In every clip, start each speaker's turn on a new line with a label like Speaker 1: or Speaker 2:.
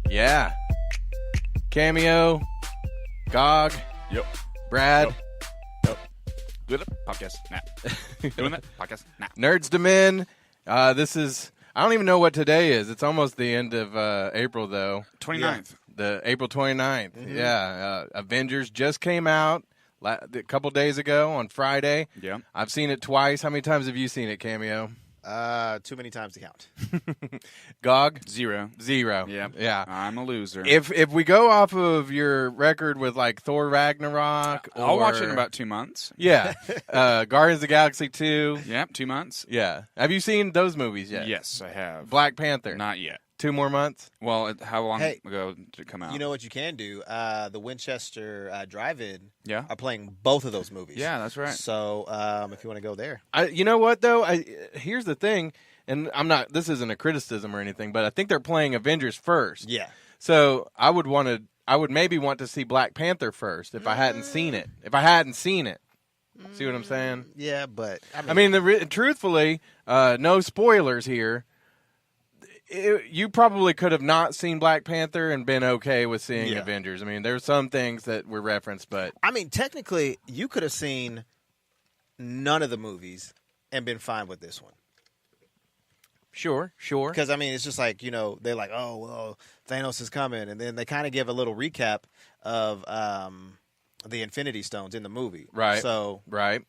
Speaker 1: Yeah. Cameo, Gog,
Speaker 2: Yep.
Speaker 1: Brad,
Speaker 2: Yep. Doing it? Podcast? Nah. Doing that? Podcast? Nah.
Speaker 1: Nerds to Men. This is, I don't even know what today is. It's almost the end of April, though.
Speaker 2: 29th.
Speaker 1: The April 29th. Mm-hmm. Yeah. Avengers just came out a couple days ago on Friday.
Speaker 2: Yeah.
Speaker 1: I've seen it twice. How many times have you seen it, Cameo?
Speaker 3: Too many times to count.
Speaker 1: Gog?
Speaker 2: Zero.
Speaker 1: Yeah. Yeah.
Speaker 2: I'm a loser.
Speaker 1: If we go off of your record with like Thor Ragnarok,
Speaker 2: I'll watch it in about 2 months.
Speaker 1: Yeah, Guardians of the Galaxy 2.
Speaker 2: Yep, 2 months.
Speaker 1: Yeah, have you seen those movies yet?
Speaker 2: Yes, I have.
Speaker 1: Black Panther.
Speaker 2: Not yet.
Speaker 1: 2 more months.
Speaker 2: Well, how long
Speaker 3: Hey,
Speaker 2: ago did it come out?
Speaker 3: You know what you can do? The Winchester Drive-In
Speaker 2: Yeah.
Speaker 3: are playing both of those movies.
Speaker 2: Yeah, that's right.
Speaker 3: So if you want to go there.
Speaker 1: You know what though? Here's the thing, and I'm not. This isn't a criticism or anything, but I think they're playing Avengers first.
Speaker 3: Yeah.
Speaker 1: So I would maybe want to see Black Panther first if I hadn't seen it. See what I'm saying?
Speaker 3: Yeah, but
Speaker 1: truthfully, no spoilers here. You probably could have not seen Black Panther and been okay with seeing Avengers. I mean, there's some things that were referenced, but
Speaker 3: technically, you could have seen none of the movies and been fine with this one.
Speaker 1: Sure.
Speaker 3: Because, it's just like, they're like, oh, well, Thanos is coming. And then they kind of give a little recap of the Infinity Stones in the movie.
Speaker 1: Right.
Speaker 3: So,
Speaker 1: right.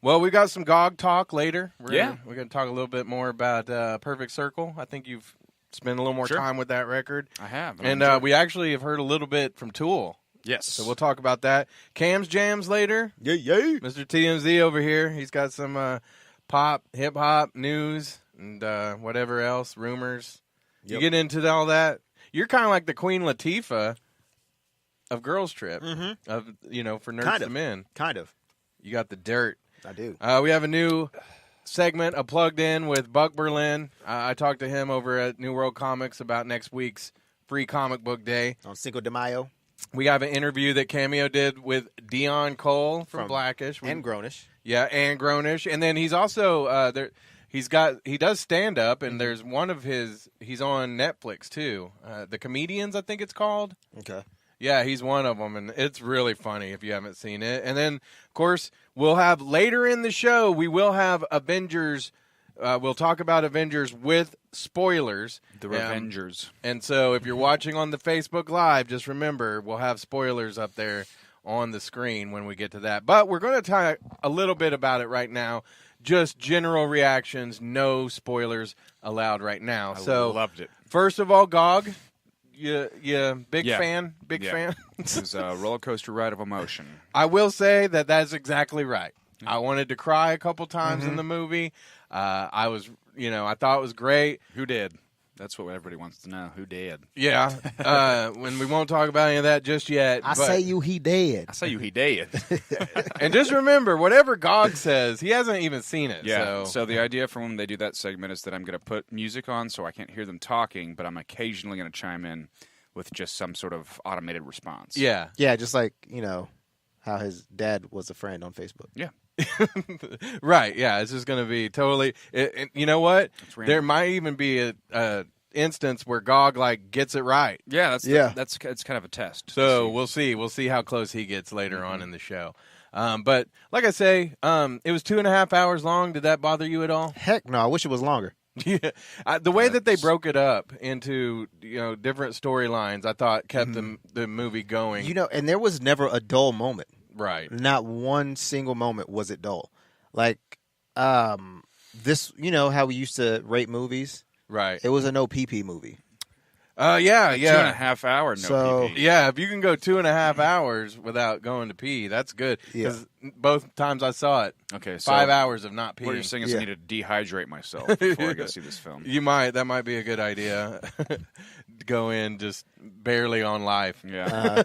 Speaker 1: Well, we got some Gog Talk later. We're going to talk a little bit more about Perfect Circle. I think you've spent a little more time with that record.
Speaker 2: I have.
Speaker 1: And we actually have heard a little bit from Tool.
Speaker 2: Yes.
Speaker 1: So we'll talk about that. Camz Jamz later.
Speaker 3: Yay.
Speaker 1: Mr. TMZ over here. He's got some pop, hip-hop news and whatever else, rumors. You get into all that. You're kind of like the Queen Latifah of Girls Trip, of for Nerds to Men.
Speaker 3: Kind of.
Speaker 1: You got the dirt.
Speaker 3: I do.
Speaker 1: We have a new segment, Plugged In with Buck Berlin. I talked to him over at New World Comics about next week's Free Comic Book Day.
Speaker 3: On Cinco de Mayo.
Speaker 1: We have an interview that Cameo did with Deon Cole from Blackish.
Speaker 3: And Grownish.
Speaker 1: Yeah, and Grownish. And then he's also, he does stand-up, and there's one of he's on Netflix, too. The Comedians, I think it's called.
Speaker 3: Okay.
Speaker 1: Yeah, he's one of them, and it's really funny if you haven't seen it. And then, of course, we'll have later in the show, we will have Avengers. We'll talk about Avengers with spoilers.
Speaker 2: The Revengers.
Speaker 1: And so if you're watching on the Facebook Live, just remember, we'll have spoilers up there on the screen when we get to that. But we're going to talk a little bit about it right now. Just general reactions, no spoilers allowed right now.
Speaker 2: I loved it.
Speaker 1: First of all, Gog. Yeah, big fan? Big fan?
Speaker 2: It was a roller coaster ride of emotion.
Speaker 1: I will say that that's exactly right. I wanted to cry a couple times in the movie. I was, I thought it was great.
Speaker 2: Who did? That's what everybody wants to know. Who did?
Speaker 1: Yeah. When we won't talk about any of that just yet.
Speaker 3: I say you he dead.
Speaker 2: I say you he did.
Speaker 1: And just remember, whatever Gog says, he hasn't even seen it.
Speaker 2: Yeah. So the idea for when they do that segment is that I'm going to put music on so I can't hear them talking, but I'm occasionally going to chime in with just some sort of automated response.
Speaker 1: Yeah.
Speaker 3: Yeah, just like, how his dad was a friend on Facebook.
Speaker 2: Yeah.
Speaker 1: Right. Yeah. It's just going to be totally. You know what? There might even be a instance where Gog gets it right.
Speaker 2: Yeah. It's kind of a test.
Speaker 1: So we'll see. We'll see how close he gets later on in the show. But like I say, it was 2.5 hours long. Did that bother you at all?
Speaker 3: Heck no. I wish it was longer.
Speaker 1: Yeah, the way that they broke it up into different storylines, I thought kept the movie going.
Speaker 3: And there was never a dull moment.
Speaker 1: Right.
Speaker 3: Not one single moment was it dull. Like this, how we used to rate movies.
Speaker 1: Right.
Speaker 3: It was a no PP movie.
Speaker 1: Yeah.
Speaker 2: 2.5 hour no PP.
Speaker 1: Yeah, if you can go 2.5 hours without going to pee, that's good. Because both times I saw it,
Speaker 2: okay, so
Speaker 1: 5 hours of not peeing.
Speaker 2: What you're saying is I need to dehydrate myself before I go see this film.
Speaker 1: You might. That might be a good idea. Go in just barely on life.
Speaker 2: Yeah.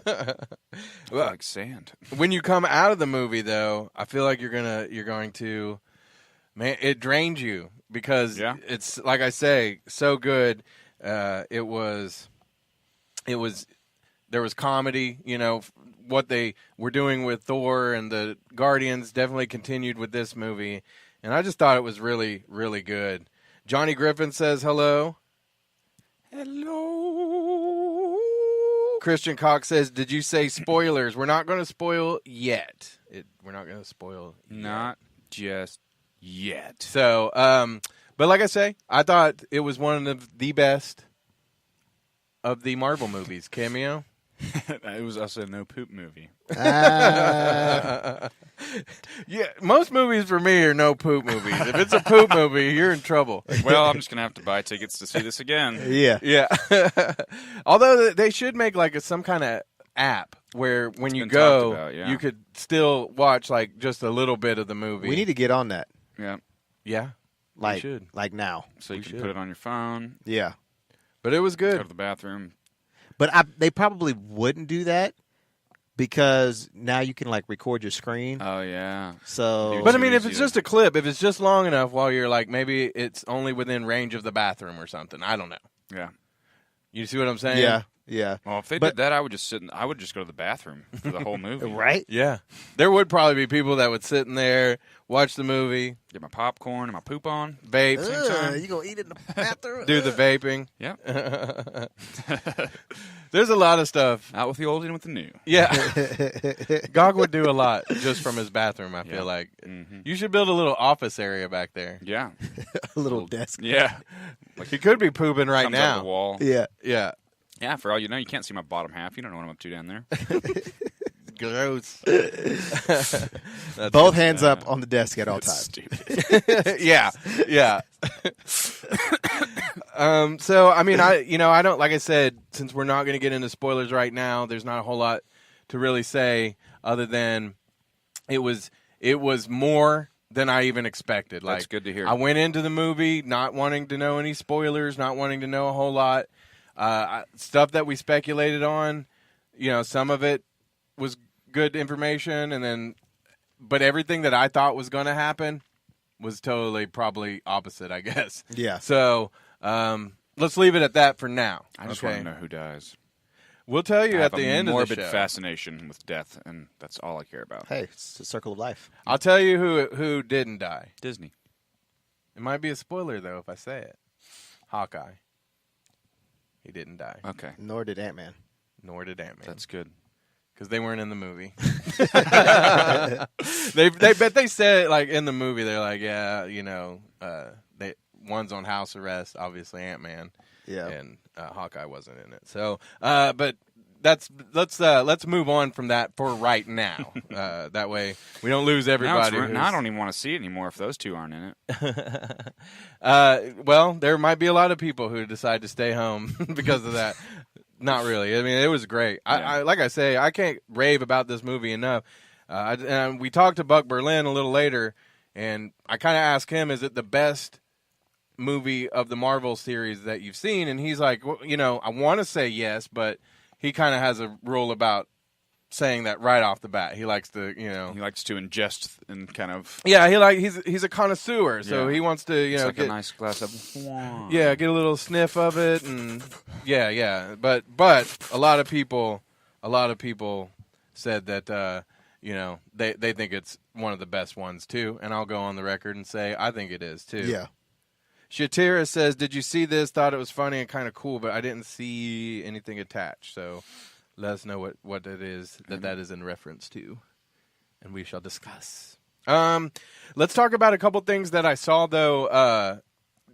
Speaker 2: Like sand.
Speaker 1: When you come out of the movie, though, I feel like you're going to, man, it drains you because it's, like I say, so good. There was comedy, what they were doing with Thor and the Guardians definitely continued with this movie. And I just thought it was really, really good. Johnny Griffin says hello.
Speaker 2: Hello.
Speaker 1: Christian Cox says, did you say spoilers? We're not going to spoil yet. We're not going to spoil yet.
Speaker 2: Not just yet.
Speaker 1: So, but like I say, I thought it was one of the best of the Marvel movies. Cameo.
Speaker 2: It was also a no poop movie.
Speaker 1: Yeah, most movies for me are no poop movies. If it's a poop movie, you're in trouble.
Speaker 2: Well, I'm just gonna have to buy tickets to see this again.
Speaker 3: Yeah.
Speaker 1: Although they should make like some kind of app where when you
Speaker 2: been
Speaker 1: go,
Speaker 2: talked about, yeah.
Speaker 1: you could still watch like just a little bit of the movie.
Speaker 3: We need to get on that.
Speaker 2: Yeah.
Speaker 1: Yeah, we should.
Speaker 3: Like now.
Speaker 2: So you
Speaker 1: We
Speaker 2: can
Speaker 1: should.
Speaker 2: put it on your phone,
Speaker 3: Yeah.
Speaker 1: But it was
Speaker 2: go to
Speaker 1: good.
Speaker 2: the bathroom.
Speaker 3: But they probably wouldn't do that because now you can like record your screen.
Speaker 2: Oh yeah.
Speaker 3: So,
Speaker 1: But I
Speaker 2: too
Speaker 1: mean, if
Speaker 2: easy
Speaker 1: it's
Speaker 2: to-
Speaker 1: just a clip, if it's just long enough while you're like, maybe it's only within range of the bathroom or something. I don't know.
Speaker 2: Yeah.
Speaker 1: You see what I'm saying?
Speaker 3: yeah.
Speaker 2: Well, if they
Speaker 3: But-
Speaker 2: did that, I would just go to the bathroom for the whole movie.
Speaker 3: Right?
Speaker 1: Yeah. There would probably be people that would sit in there, watch the movie,
Speaker 2: Get my popcorn and my poop on.
Speaker 1: vape,
Speaker 3: You gonna eat it in the bathroom?
Speaker 1: do the vaping.
Speaker 2: Yeah.
Speaker 1: There's a lot of stuff.
Speaker 2: Out with the old and with the new.
Speaker 1: Yeah. Gog would do a lot just from his bathroom, I feel
Speaker 2: Yeah.
Speaker 1: like.
Speaker 2: Mhm.
Speaker 1: You should build a little office area back there.
Speaker 2: Yeah.
Speaker 3: A little desk.
Speaker 2: Yeah.
Speaker 1: He could be pooping right
Speaker 2: Comes out the
Speaker 1: now.
Speaker 2: wall.
Speaker 3: Yeah.
Speaker 1: Yeah.
Speaker 2: Yeah. For all you know, you can't see my bottom half. You don't know what I'm up to down there.
Speaker 1: Gross. That's
Speaker 3: Both
Speaker 1: good.
Speaker 3: hands up on the desk at all
Speaker 2: That's
Speaker 3: times.
Speaker 2: stupid.
Speaker 1: yeah. So I mean, I don't, like I said, since we're not going to get into spoilers right now, there's not a whole lot to really say other than it was more than I even expected. Like,
Speaker 2: That's good to hear.
Speaker 1: I went into the movie not wanting to know any spoilers, not wanting to know a whole lot. Stuff that we speculated on, some of it was good information, but everything that I thought was going to happen was totally probably opposite, I guess.
Speaker 3: Yeah.
Speaker 1: So let's leave it at that for now.
Speaker 2: I just
Speaker 1: okay?
Speaker 2: want to know who dies.
Speaker 1: We'll tell you
Speaker 2: I
Speaker 1: at
Speaker 2: have
Speaker 1: the
Speaker 2: a
Speaker 1: end of the
Speaker 2: morbid
Speaker 1: show.
Speaker 2: fascination with death, and that's all I care about.
Speaker 3: Hey, it's the circle of life.
Speaker 1: I'll tell you who didn't die.
Speaker 2: Disney.
Speaker 1: It might be a spoiler though if I say it. Hawkeye. He didn't die.
Speaker 2: Okay.
Speaker 3: Nor did Ant-Man.
Speaker 1: Nor did Ant-Man.
Speaker 2: That's good.
Speaker 1: Because they weren't in the movie. they said like in the movie they're like, yeah, one's on house arrest, obviously Ant-Man,
Speaker 3: Yeah.
Speaker 1: and Hawkeye wasn't in it. So, but let's move on from that for right now. That way we don't lose everybody.
Speaker 2: Now I don't even want to see it anymore if those two aren't in it.
Speaker 1: Well, there might be a lot of people who decide to stay home because of that. Not really. I mean, it was great.
Speaker 2: Yeah.
Speaker 1: I like I say, I can't rave about this movie enough. And we talked to Buck Berlin a little later, and I kind of asked him, is it the best movie of the Marvel series that you've seen? And he's like, well, I want to say yes, but he kind of has a rule about saying that right off the bat. He likes to,
Speaker 2: He likes to ingest and kind of.
Speaker 1: yeah, he's a connoisseur, so
Speaker 2: Yeah.
Speaker 1: he wants to,
Speaker 2: It's
Speaker 1: get
Speaker 2: like a nice glass of wine.
Speaker 1: yeah, get a little sniff of it, and yeah. But a lot of people said that they think it's one of the best ones too, and I'll go on the record and say I think it is too.
Speaker 3: Yeah.
Speaker 1: Shatira says, "Did you see this? Thought it was funny and kind of cool, but I didn't see anything attached. So let us know what it is that is in reference to, and we shall discuss." Let's talk about a couple things that I saw though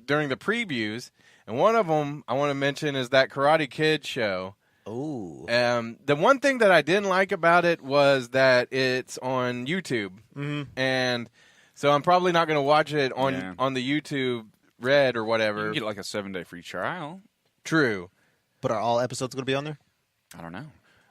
Speaker 1: during the previews, and one of them I want to mention is that Karate Kid show.
Speaker 3: Ooh.
Speaker 1: The one thing that I didn't like about it was that it's on YouTube, and so I'm probably not going to watch it on the YouTube Red or
Speaker 2: You
Speaker 1: whatever.
Speaker 2: can get like a 7-day free trial.
Speaker 1: True,
Speaker 3: But are all episodes going to be on there?
Speaker 2: I don't know.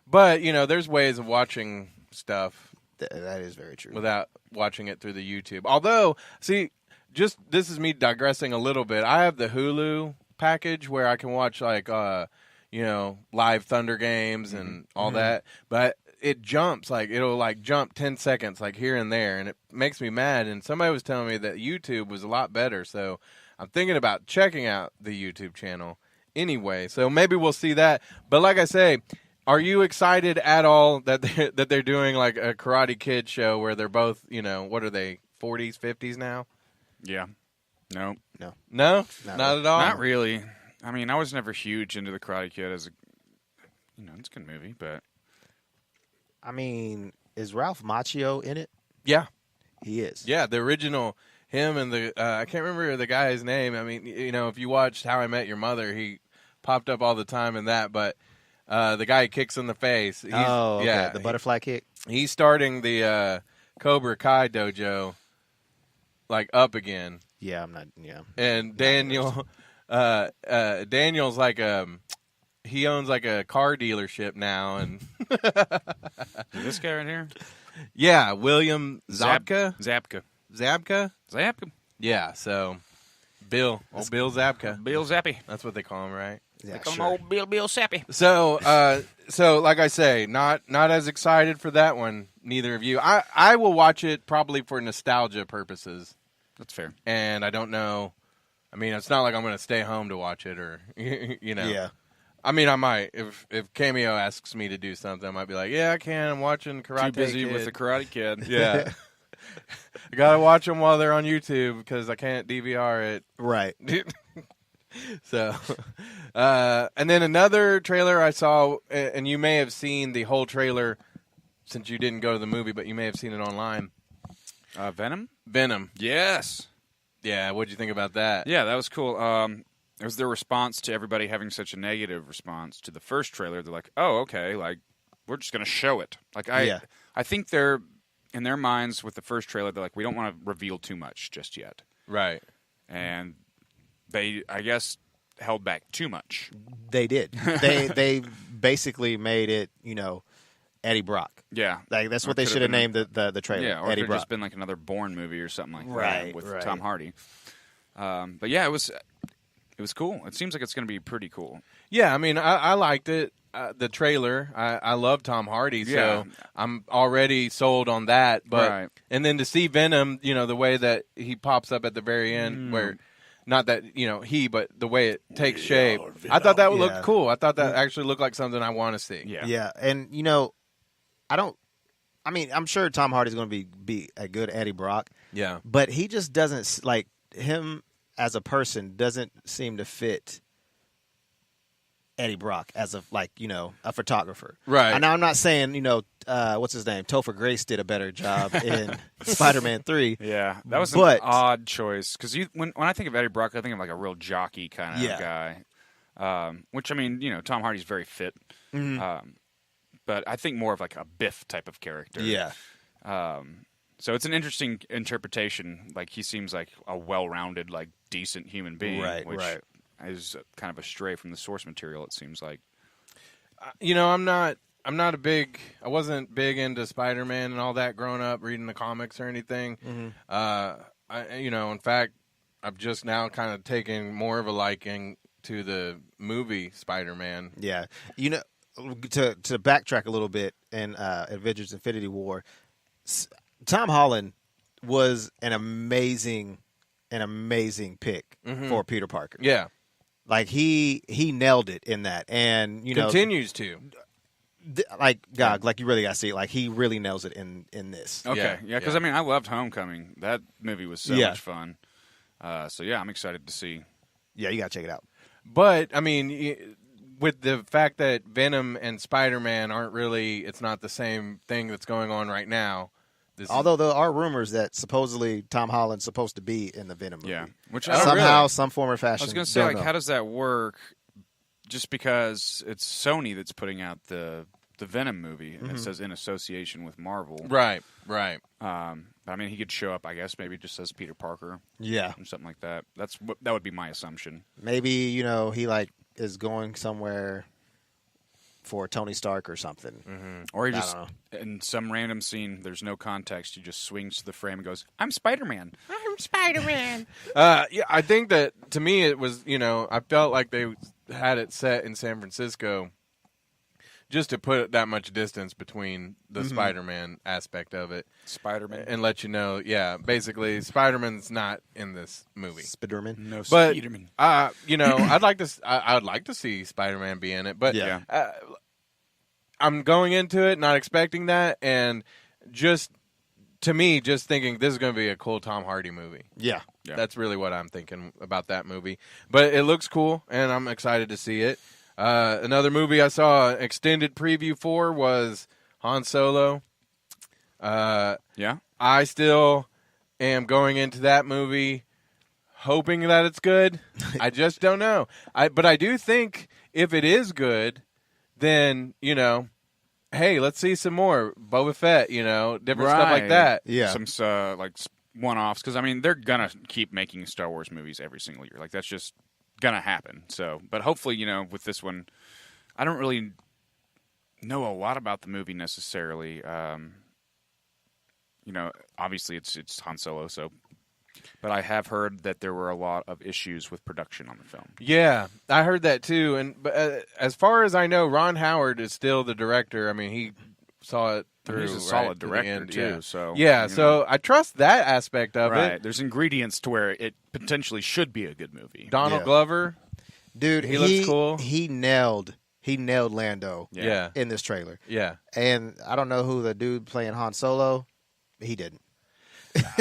Speaker 1: but there's ways of watching stuff
Speaker 3: That is very true.
Speaker 1: without watching it through the YouTube. Although, see, just this is me digressing a little bit. I have the Hulu package where I can watch like live Thunder games and all that, but it jumps, like it'll like jump 10 seconds like here and there, and it makes me mad. And somebody was telling me that YouTube was a lot better, so I'm thinking about checking out the YouTube channel anyway. So maybe we'll see that. But like I say, are you excited at all that they're doing like a Karate Kid show where they're both, what are they, 40s, 50s now?
Speaker 2: Yeah. No.
Speaker 1: No,
Speaker 3: Not
Speaker 1: not at all.
Speaker 2: Not really. I mean, I was never huge into the Karate Kid as a, it's a good movie, but
Speaker 3: I mean, is Ralph Macchio in it?
Speaker 1: Yeah,
Speaker 3: He is.
Speaker 1: yeah. The original him and the I can't remember the guy's name. I mean, if you watched How I Met Your Mother, he popped up all the time in that. But the guy who kicks in the face. He's,
Speaker 3: Okay.
Speaker 1: yeah,
Speaker 3: The butterfly kick.
Speaker 1: He's starting the Cobra Kai dojo, like up again.
Speaker 3: Yeah, I'm not. Yeah.
Speaker 1: And Daniel, Daniel's like he owns like a car dealership now, and
Speaker 2: this guy right here,
Speaker 1: yeah, William Zabka.
Speaker 2: Zabka.
Speaker 1: Yeah, so Bill Zabka.
Speaker 2: Bill Zappy.
Speaker 1: That's what they call him, right?
Speaker 3: Yeah,
Speaker 2: Come
Speaker 3: sure.
Speaker 2: on, Bill Zappy.
Speaker 1: So like I say, not as excited for that one. Neither of you. I will watch it probably for nostalgia purposes,
Speaker 2: That's fair.
Speaker 1: and I don't know. I mean, it's not like I'm going to stay home to watch it, or
Speaker 3: Yeah.
Speaker 1: I mean, I might if Cameo asks me to do something, I might be like, yeah, I can. I'm watching Karate
Speaker 2: Too busy
Speaker 1: Kid.
Speaker 2: with the Karate Kid.
Speaker 1: Yeah. I gotta watch them while they're on YouTube because I can't DVR it.
Speaker 3: Right.
Speaker 1: So, and then another trailer I saw, and you may have seen the whole trailer since you didn't go to the movie, but you may have seen it online.
Speaker 2: Venom?
Speaker 1: Venom.
Speaker 2: Yes.
Speaker 1: Yeah, what'd you think about that?
Speaker 2: Yeah, that was cool. It was their response to everybody having such a negative response to the first trailer. They're like, oh, okay, like, we're just going to show it. Like, I think they're, in their minds with the first trailer, they're like, we don't want to reveal too much just yet.
Speaker 1: Right.
Speaker 2: And they, I guess, held back too much.
Speaker 3: They did. They basically made it, Eddie Brock.
Speaker 2: Yeah.
Speaker 3: Like that's
Speaker 2: Or
Speaker 3: what they
Speaker 2: could've
Speaker 3: should have
Speaker 2: been
Speaker 3: named the trailer.
Speaker 2: Yeah, or it
Speaker 3: Eddie
Speaker 2: could have
Speaker 3: Brock.
Speaker 2: just been like another Bourne movie or something like
Speaker 3: Right,
Speaker 2: that with
Speaker 3: right.
Speaker 2: Tom Hardy. But yeah, it was cool. It seems like it's going to be pretty cool.
Speaker 1: Yeah, I mean, I liked it. The trailer. I love Tom Hardy, so
Speaker 2: Yeah.
Speaker 1: I'm already sold on that. But
Speaker 2: Right.
Speaker 1: and then to see Venom, the way that he pops up at the very end, where not that but the way it takes shape. I thought that would look cool. I thought that actually looked like something I want to see.
Speaker 2: Yeah.
Speaker 3: Yeah, and I'm sure Tom Hardy's going to be a good Eddie Brock.
Speaker 1: Yeah.
Speaker 3: But he just doesn't like him as a person doesn't seem to fit Eddie Brock as a photographer.
Speaker 2: Right.
Speaker 3: And now I'm not saying, what's his name? Topher Grace did a better job in Spider-Man 3.
Speaker 2: Yeah, that was
Speaker 3: But-
Speaker 2: an odd choice because when I think of Eddie Brock, I think of like a real jockey kind of guy. Which I mean, Tom Hardy's very fit, but I think more of like a Biff type of character.
Speaker 3: Yeah.
Speaker 2: So it's an interesting interpretation. Like he seems like a well-rounded, like decent human being,
Speaker 3: Right,
Speaker 2: which
Speaker 3: right.
Speaker 2: is kind of a stray from the source material. It seems like.
Speaker 1: I wasn't big into Spider-Man and all that growing up, reading the comics or anything. In fact, I've just now kind of taken more of a liking to the movie Spider-Man.
Speaker 3: Yeah. To backtrack a little bit in Avengers: Infinity War, Tom Holland was an amazing pick for Peter Parker.
Speaker 1: Yeah.
Speaker 3: Like he nailed it in that, and
Speaker 1: Continues to.
Speaker 3: Gog, like you really got to see it. Like he really nails it in this.
Speaker 2: Okay, yeah, because
Speaker 1: yeah.
Speaker 2: I mean, I loved Homecoming. That movie was so much fun. So yeah, I'm excited to see.
Speaker 3: Yeah, you got to check it out.
Speaker 1: But I mean, with the fact that Venom and Spider-Man aren't really, it's not the same thing that's going on right now.
Speaker 3: Although there are rumors that supposedly Tom Holland's supposed to be in the Venom movie.
Speaker 2: Yeah, which
Speaker 3: somehow, some form or fashion.
Speaker 2: I was going to say,
Speaker 3: Don't
Speaker 2: like,
Speaker 3: know.
Speaker 2: how does that work? Just because it's Sony that's putting out the Venom movie, and it says in association with Marvel.
Speaker 1: Right.
Speaker 2: But I mean, he could show up, I guess, maybe just as Peter Parker.
Speaker 3: Yeah,
Speaker 2: Or something like that. That would be my assumption.
Speaker 3: maybe he is going somewhere for Tony Stark or something.
Speaker 2: Or he
Speaker 3: I
Speaker 2: just,
Speaker 3: don't
Speaker 2: in some random scene, there's no context, he just swings to the frame and goes, I'm Spider-Man.
Speaker 1: Yeah, I think that to me it was, I felt like they had it set in San Francisco just to put that much distance between the Spider-Man aspect of it.
Speaker 2: Spider-Man.
Speaker 1: And let you know, basically Spider-Man's not in this movie.
Speaker 3: Spider-Man.
Speaker 2: No
Speaker 1: But
Speaker 2: Spider-Man.
Speaker 1: I'd like to. I would like to see Spider-Man be in it, but
Speaker 3: Yeah.
Speaker 1: I'm going into it not expecting that, and just to me, just thinking this is going to be a cool Tom Hardy movie.
Speaker 3: Yeah.
Speaker 2: Yeah.
Speaker 1: That's really what I'm thinking about that movie. But it looks cool, and I'm excited to see it. Another movie I saw an extended preview for was Han Solo.
Speaker 2: Yeah.
Speaker 1: I still am going into that movie hoping that it's good. I just don't know. But I do think if it is good, then, hey, let's see some more Boba Fett, different stuff like that.
Speaker 3: Yeah.
Speaker 2: Some like one-offs, because, I mean, they're going to keep making Star Wars movies every single year. Like, that's just going to happen. So, but hopefully, with this one, I don't really know a lot about the movie necessarily. Obviously it's Han Solo, so. But I have heard that there were a lot of issues with production on the film.
Speaker 1: Yeah, I heard that too. But as far as I know, Ron Howard is still the director. I mean, he saw it through.
Speaker 2: He's a solid director too. So
Speaker 1: so I trust that aspect of it.
Speaker 2: There's ingredients to where it potentially should be a good movie.
Speaker 1: Donald Glover,
Speaker 3: dude,
Speaker 1: he looks cool.
Speaker 3: He nailed Lando.
Speaker 1: Yeah.
Speaker 3: In this trailer.
Speaker 1: Yeah,
Speaker 3: and I don't know who the dude playing Han Solo. He didn't.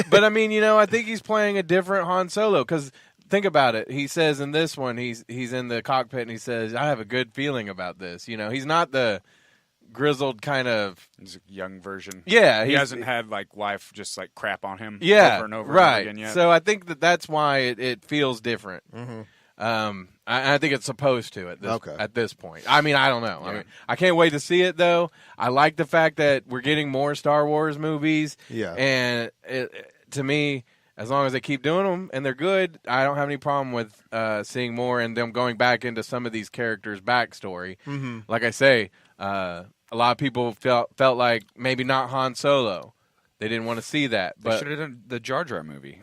Speaker 1: But I mean, I think he's playing a different Han Solo because think about it. He says in this one, he's in the cockpit and he says, "I have a good feeling about this." He's not the grizzled kind of.
Speaker 2: He's a young version.
Speaker 1: Yeah,
Speaker 2: he hasn't had like life just like crap on him.
Speaker 1: Yeah,
Speaker 2: over and over
Speaker 1: right.
Speaker 2: again yet.
Speaker 1: So I think that's why it feels different.
Speaker 3: Mm-hmm.
Speaker 1: I think it's supposed to at this point. I mean, I don't know.
Speaker 2: Yeah.
Speaker 1: I mean, I can't wait to see it though. I like the fact that we're getting more Star Wars movies.
Speaker 3: Yeah,
Speaker 1: and to me, as long as they keep doing them and they're good, I don't have any problem with seeing more and them going back into some of these characters' backstory.
Speaker 3: Mm-hmm.
Speaker 1: Like I say, a lot of people felt like maybe not Han Solo. They didn't want to see that.
Speaker 2: They
Speaker 1: But
Speaker 2: should have done the Jar Jar movie.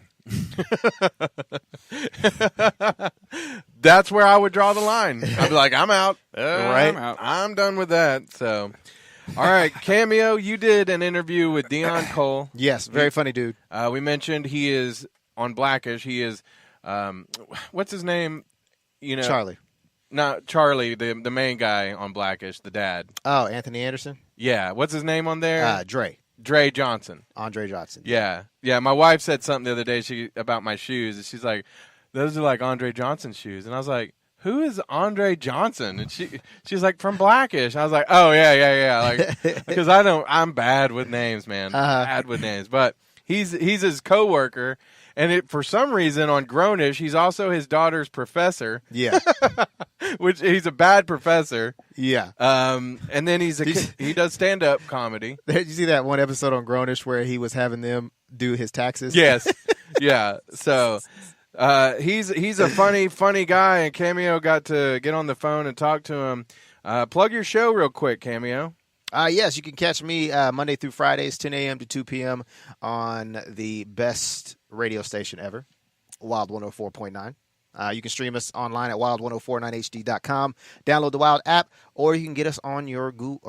Speaker 1: That's where I would draw the line. I'd be like, I'm out. Right?
Speaker 2: I'm out.
Speaker 1: I'm done with that. So, all right, Cameo, you did an interview with Deon Cole.
Speaker 3: Yes, very funny dude.
Speaker 1: We mentioned he is on Blackish. He is, what's his name?
Speaker 3: Charlie.
Speaker 1: Not Charlie, the main guy on Blackish, the dad.
Speaker 3: Oh, Anthony Anderson.
Speaker 1: Yeah, what's his name on there?
Speaker 3: Dre
Speaker 1: Johnson.
Speaker 3: Andre Johnson.
Speaker 1: Yeah. My wife said something the other day about my shoes, and she's like, "Those are like Andre Johnson's shoes," and I was like, "Who is Andre Johnson?" And she's like, "From Blackish." I was like, "Oh yeah," like because I'm bad with names, man, bad with names. But he's his coworker, and for some reason on Grownish, he's also his daughter's professor.
Speaker 3: Yeah,
Speaker 1: which he's a bad professor.
Speaker 3: Yeah.
Speaker 1: And then he does stand-up comedy.
Speaker 3: Did you see that one episode on Grownish where he was having them do his taxes?
Speaker 1: Yes. Yeah. So he's a funny guy, and Cameo got to get on the phone and talk to him. Plug your show real quick, Cameo.
Speaker 3: Yes, you can catch me Monday through Fridays, 10 a.m. to 2 p.m. on the best radio station ever, Wild 104.9. You can stream us online at wild1049hd.com. Download the Wild app, or you can get us on your Google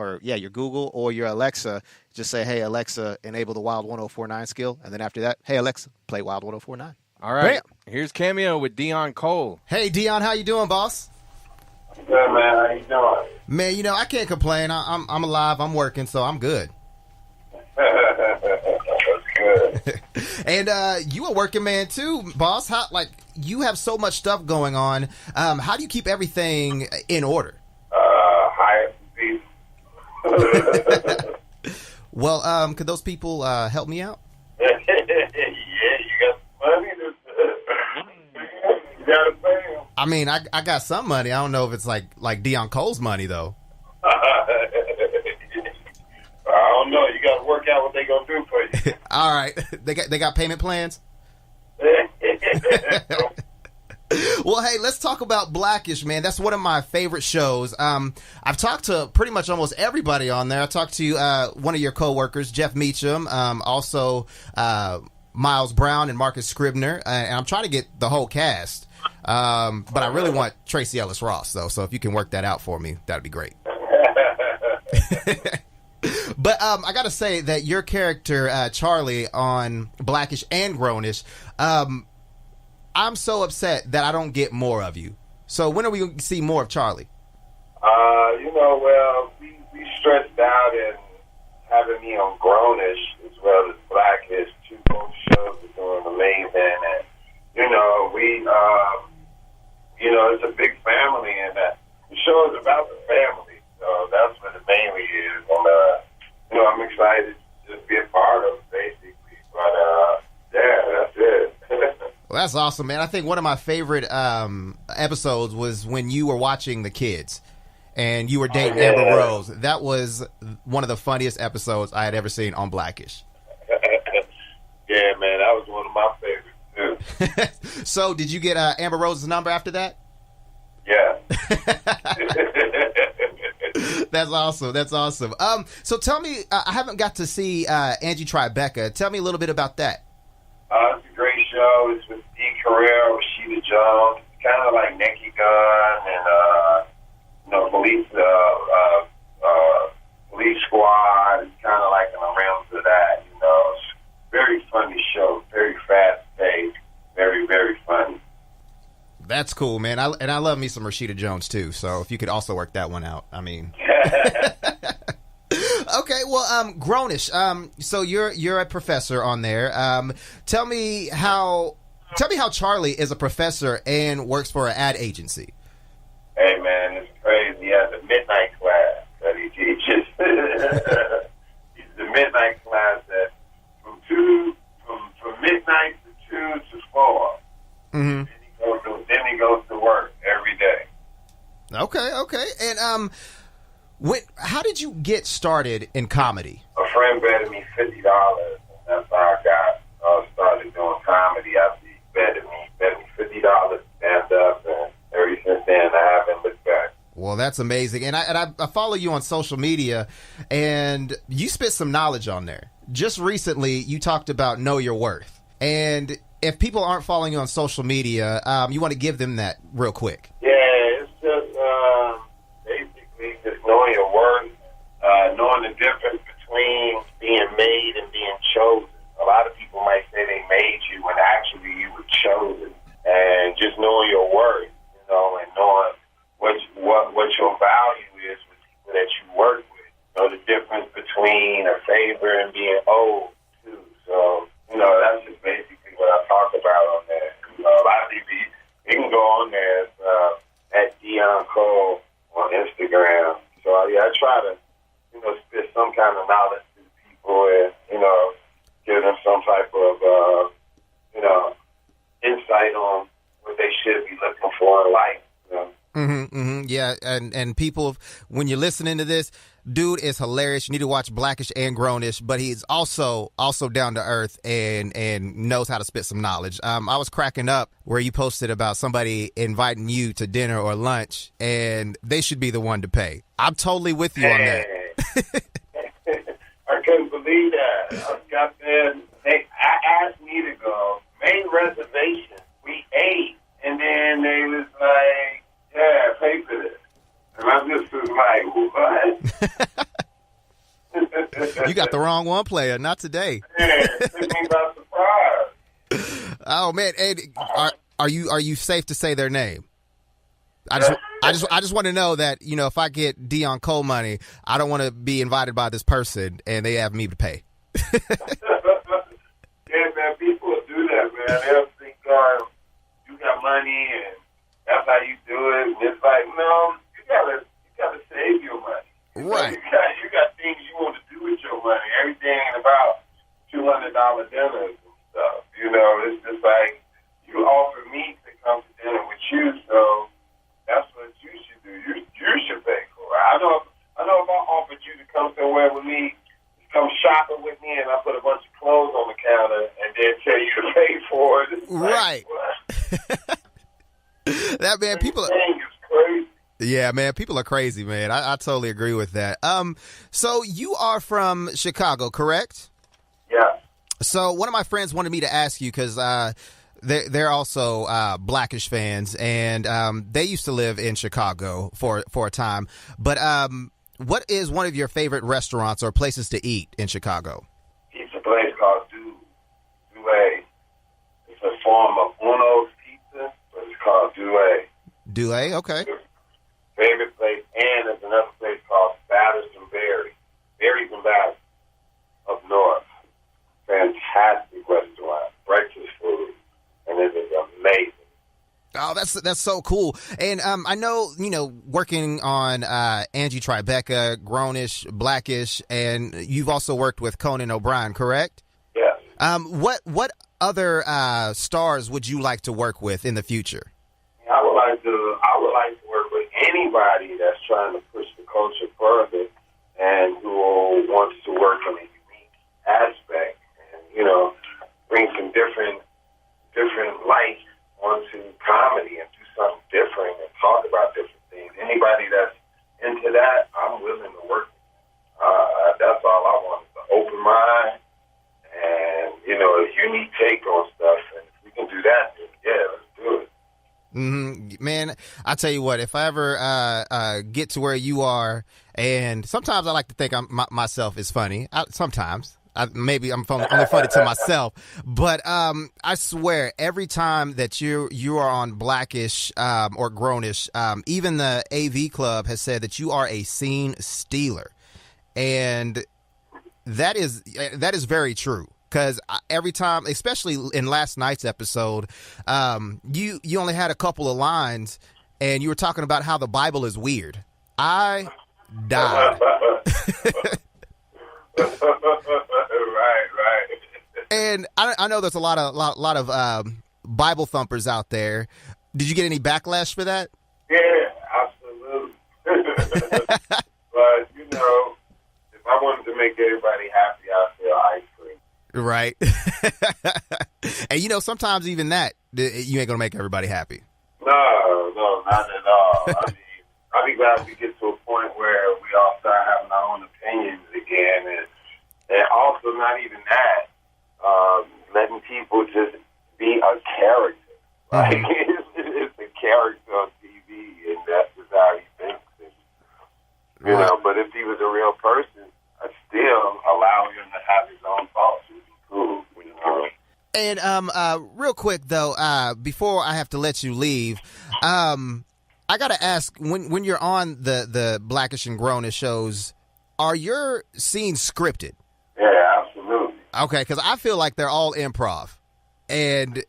Speaker 3: or your Alexa. Just say, "Hey Alexa, enable the Wild 1049 skill," and then after that, "Hey Alexa, play Wild 1049."
Speaker 1: All right.
Speaker 3: Bam.
Speaker 1: Here's Cameo with Deon Cole.
Speaker 3: Hey Deon, how you doing, boss?
Speaker 4: Good, man. How you doing?
Speaker 3: Man, I can't complain. I'm alive. I'm working, so I'm good.
Speaker 4: That's good.
Speaker 3: And you a working man too, boss. You have so much stuff going on. How do you keep everything in order?
Speaker 4: Hire some people.
Speaker 3: Well, could those people help me out?
Speaker 4: Yeah, you got money. You got to pay them.
Speaker 3: I mean, I got some money. I don't know if it's like Deon Cole's money though.
Speaker 4: I don't know. You got to work out what they gonna do for you.
Speaker 3: All right, they got payment plans. Well, hey, let's talk about Blackish, man. That's one of my favorite shows. I've talked to pretty much almost everybody on there. I talked to one of your coworkers, Jeff Meacham, also Miles Brown and Marcus Scribner, and I'm trying to get the whole cast. But I really want Tracy Ellis Ross, though. So if you can work that out for me, that'd be great. But I got to say that your character, Charlie, on Blackish and Grownish, I'm so upset that I don't get more of you. So when are we going to see more of Charlie?
Speaker 4: Well, we stressed out and having me on Grownish as well as Blackish, both shows are doing amazing. And it's a big family, and the show is about the family. So that's what it mainly is. And, I'm excited to just be a part of it, basically. But, that's it.
Speaker 5: Well, that's awesome, man. I think one of my favorite episodes was when you were watching the kids and you were dating Amber Rose. That was one of the funniest episodes I had ever seen on Blackish.
Speaker 4: Yeah, man, that was one of my favorites, too.
Speaker 5: So, did you get Amber Rose's number after that?
Speaker 4: Yeah.
Speaker 5: That's awesome. That's awesome. So tell me, I haven't got to see Angie Tribeca. Tell me a little bit about that.
Speaker 4: It's a great show. It's with Steve Carell, Rashida Jones. It's kind of like Naked Gun and, Police Squad. It's kind of like in the realms of that, It's a very funny show, very fast-paced, very, very funny.
Speaker 5: That's cool, man. I love me some Rashida Jones, too. So if you could also work that one out, I mean. Okay, well, Grownish. So you're a professor on there. Tell me how Charlie is a professor and works for an ad agency.
Speaker 4: Hey, man, it's crazy. He has a midnight class that he teaches. He's the midnight class that from midnight to 2 to 4.
Speaker 5: Mm-hmm.
Speaker 4: Then he goes to work every day.
Speaker 5: Okay. And how did you get started in comedy?
Speaker 4: A friend betted me $50, and that's how I got started doing comedy. After he betted me $50 to stand up, and ever since then I haven't looked back.
Speaker 5: Well, that's amazing. And I follow you on social media, and you spit some knowledge on there. Just recently, you talked about know your worth. And if people aren't following you on social media, you want to give them that real quick.
Speaker 4: Yeah, it's just basically just knowing your worth, knowing the difference between being made and being chosen. A lot of people might say they made you when actually you were chosen. And just knowing your worth, and knowing what your value is with people that you work with. The difference between a favor and being owed, too. So, that's just basically what I talk about on there. A lot of people, you can go on there at Deon Cole on Instagram. So, I try to, spit some kind of knowledge to people and, give them some type of, insight on what they should be looking for in life.
Speaker 5: Yeah, and people, when you're listening to this, dude is hilarious. You need to watch Blackish and Grownish, but he's also down to earth and knows how to spit some knowledge. I was cracking up where you posted about somebody inviting you to dinner or lunch, and they should be the one to pay. I'm totally with you on that.
Speaker 4: I couldn't believe that. I got there. I asked me to go, made reservations. We ate, and then they was like, yeah, pay for this. And I just was like, what?
Speaker 5: You got the wrong one, player. Not today.
Speaker 4: Yeah, it took me by surprise.
Speaker 5: Oh man, Ed, are you safe to say their name? I just want to know that if I get Deon Cole money, I don't want to be invited by this person and they have me to pay.
Speaker 4: Yeah, man, people will do that, man. They'll think you got money and that's how you do it. And it's like, no, you gotta save your money.
Speaker 5: Right.
Speaker 4: You got things you want to do with your money. Everything ain't about $200 dinners and stuff. It's just like you offer me to come to dinner with you, so that's what you should do. You should pay for it. I know if I offered you to come somewhere with me, come shopping with me, and I put a bunch of clothes on the counter and then tell you to pay for it. It's
Speaker 5: right.
Speaker 4: Like,
Speaker 5: that man, people are
Speaker 4: crazy.
Speaker 5: Yeah, man, people are crazy, man. I totally agree with that. So you are from Chicago, correct?
Speaker 4: Yeah.
Speaker 5: So one of my friends wanted me to ask you because they're also Blackish fans, and they used to live in Chicago for a time. But what is one of your favorite restaurants or places to eat in Chicago?
Speaker 4: It's a place called Douay. It's a form of Uno's pizza, but it's called Douay.
Speaker 5: Douay, okay.
Speaker 4: Favorite place, and there's another place called Batters and Berries and Batters up north. Fantastic restaurant, breakfast food, and it is
Speaker 5: Oh, that's so cool. And I know, working on Angie Tribeca, Grownish, Blackish, and you've also worked with Conan O'Brien, correct?
Speaker 4: Yes.
Speaker 5: What other stars would you like to work with in the future?
Speaker 4: I would like to work with anybody that's trying to push the culture further and who wants to work in a unique aspect and, bring some different light onto comedy and do something different and talk about different things. Anybody that's into that, I'm willing to work with. That's all I want is an open mind and, a unique take on stuff. And if we can do that, then yeah, let's do it.
Speaker 5: Mm-hmm. Man, I tell you what, if I ever get to where you are, and sometimes I like to think myself is funny. Sometimes. Maybe I'm only funny to myself, but I swear every time that you are on Blackish or Grownish, even the AV Club has said that you are a scene stealer, and that is very true. Because every time, especially in last night's episode, you only had a couple of lines, and you were talking about how the Bible is weird. I died.
Speaker 4: Right.
Speaker 5: And I know there's a lot of Bible thumpers out there. Did you get any backlash for that?
Speaker 4: Yeah, absolutely. But if I wanted to make everybody happy, I'd feel ice cream.
Speaker 5: Right. And sometimes even that you ain't gonna make everybody happy.
Speaker 4: No, not at all. I'll be glad we get to a point where we all start having our own opinions again, and also not even that, letting people just be a character. Like it's a character on TV, and that's just how he thinks. And, but if he was a real person, I'd still allow him to have his own thoughts. It'd be cool.
Speaker 5: And real quick though, before I have to let you leave, I gotta ask, when you're on the Blackish and Grownish shows, are your scenes scripted?
Speaker 4: Yeah, absolutely.
Speaker 5: Okay, because I feel like they're all improv, and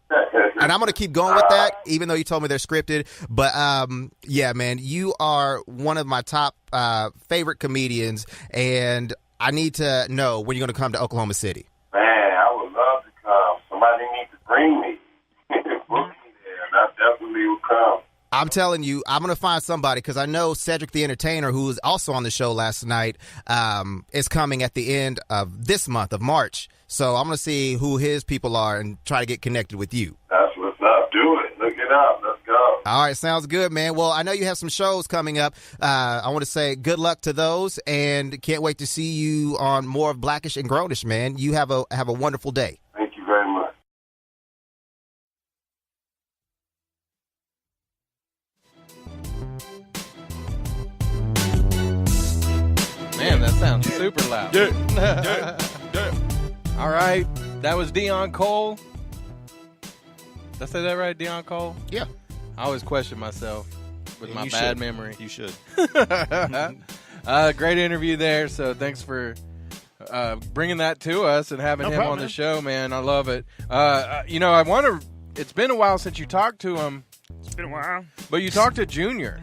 Speaker 5: I'm gonna keep going with that, even though you told me they're scripted. But yeah, man, you are one of my top favorite comedians, and I need to know when you're gonna come to Oklahoma City.
Speaker 4: Man, I would love to come. Somebody needs to bring me. Book me there, and I definitely will come.
Speaker 5: I'm telling you, I'm going to find somebody, because I know Cedric the Entertainer, who was also on the show last night, is coming at the end of this month of March. So I'm going to see who his people are and try to get connected with you.
Speaker 4: That's what's up. Do it. Look it up. Let's go.
Speaker 5: All right. Sounds good, man. Well, I know you have some shows coming up. I want to say good luck to those, and can't wait to see you on more of Blackish and Grownish, man. You have a wonderful day.
Speaker 4: Thank you very much.
Speaker 1: Man, that sounds super loud. Yeah. All right. That was Deon Cole. Did I say that right, Deon Cole?
Speaker 5: Yeah.
Speaker 1: I always question myself with my bad memory.
Speaker 3: You should.
Speaker 1: Great interview there. So thanks for bringing that to us and having him on the show, man. I love it. I wonder, it's been a while since you talked to him.
Speaker 2: It's been a while.
Speaker 1: But you talked to Junior.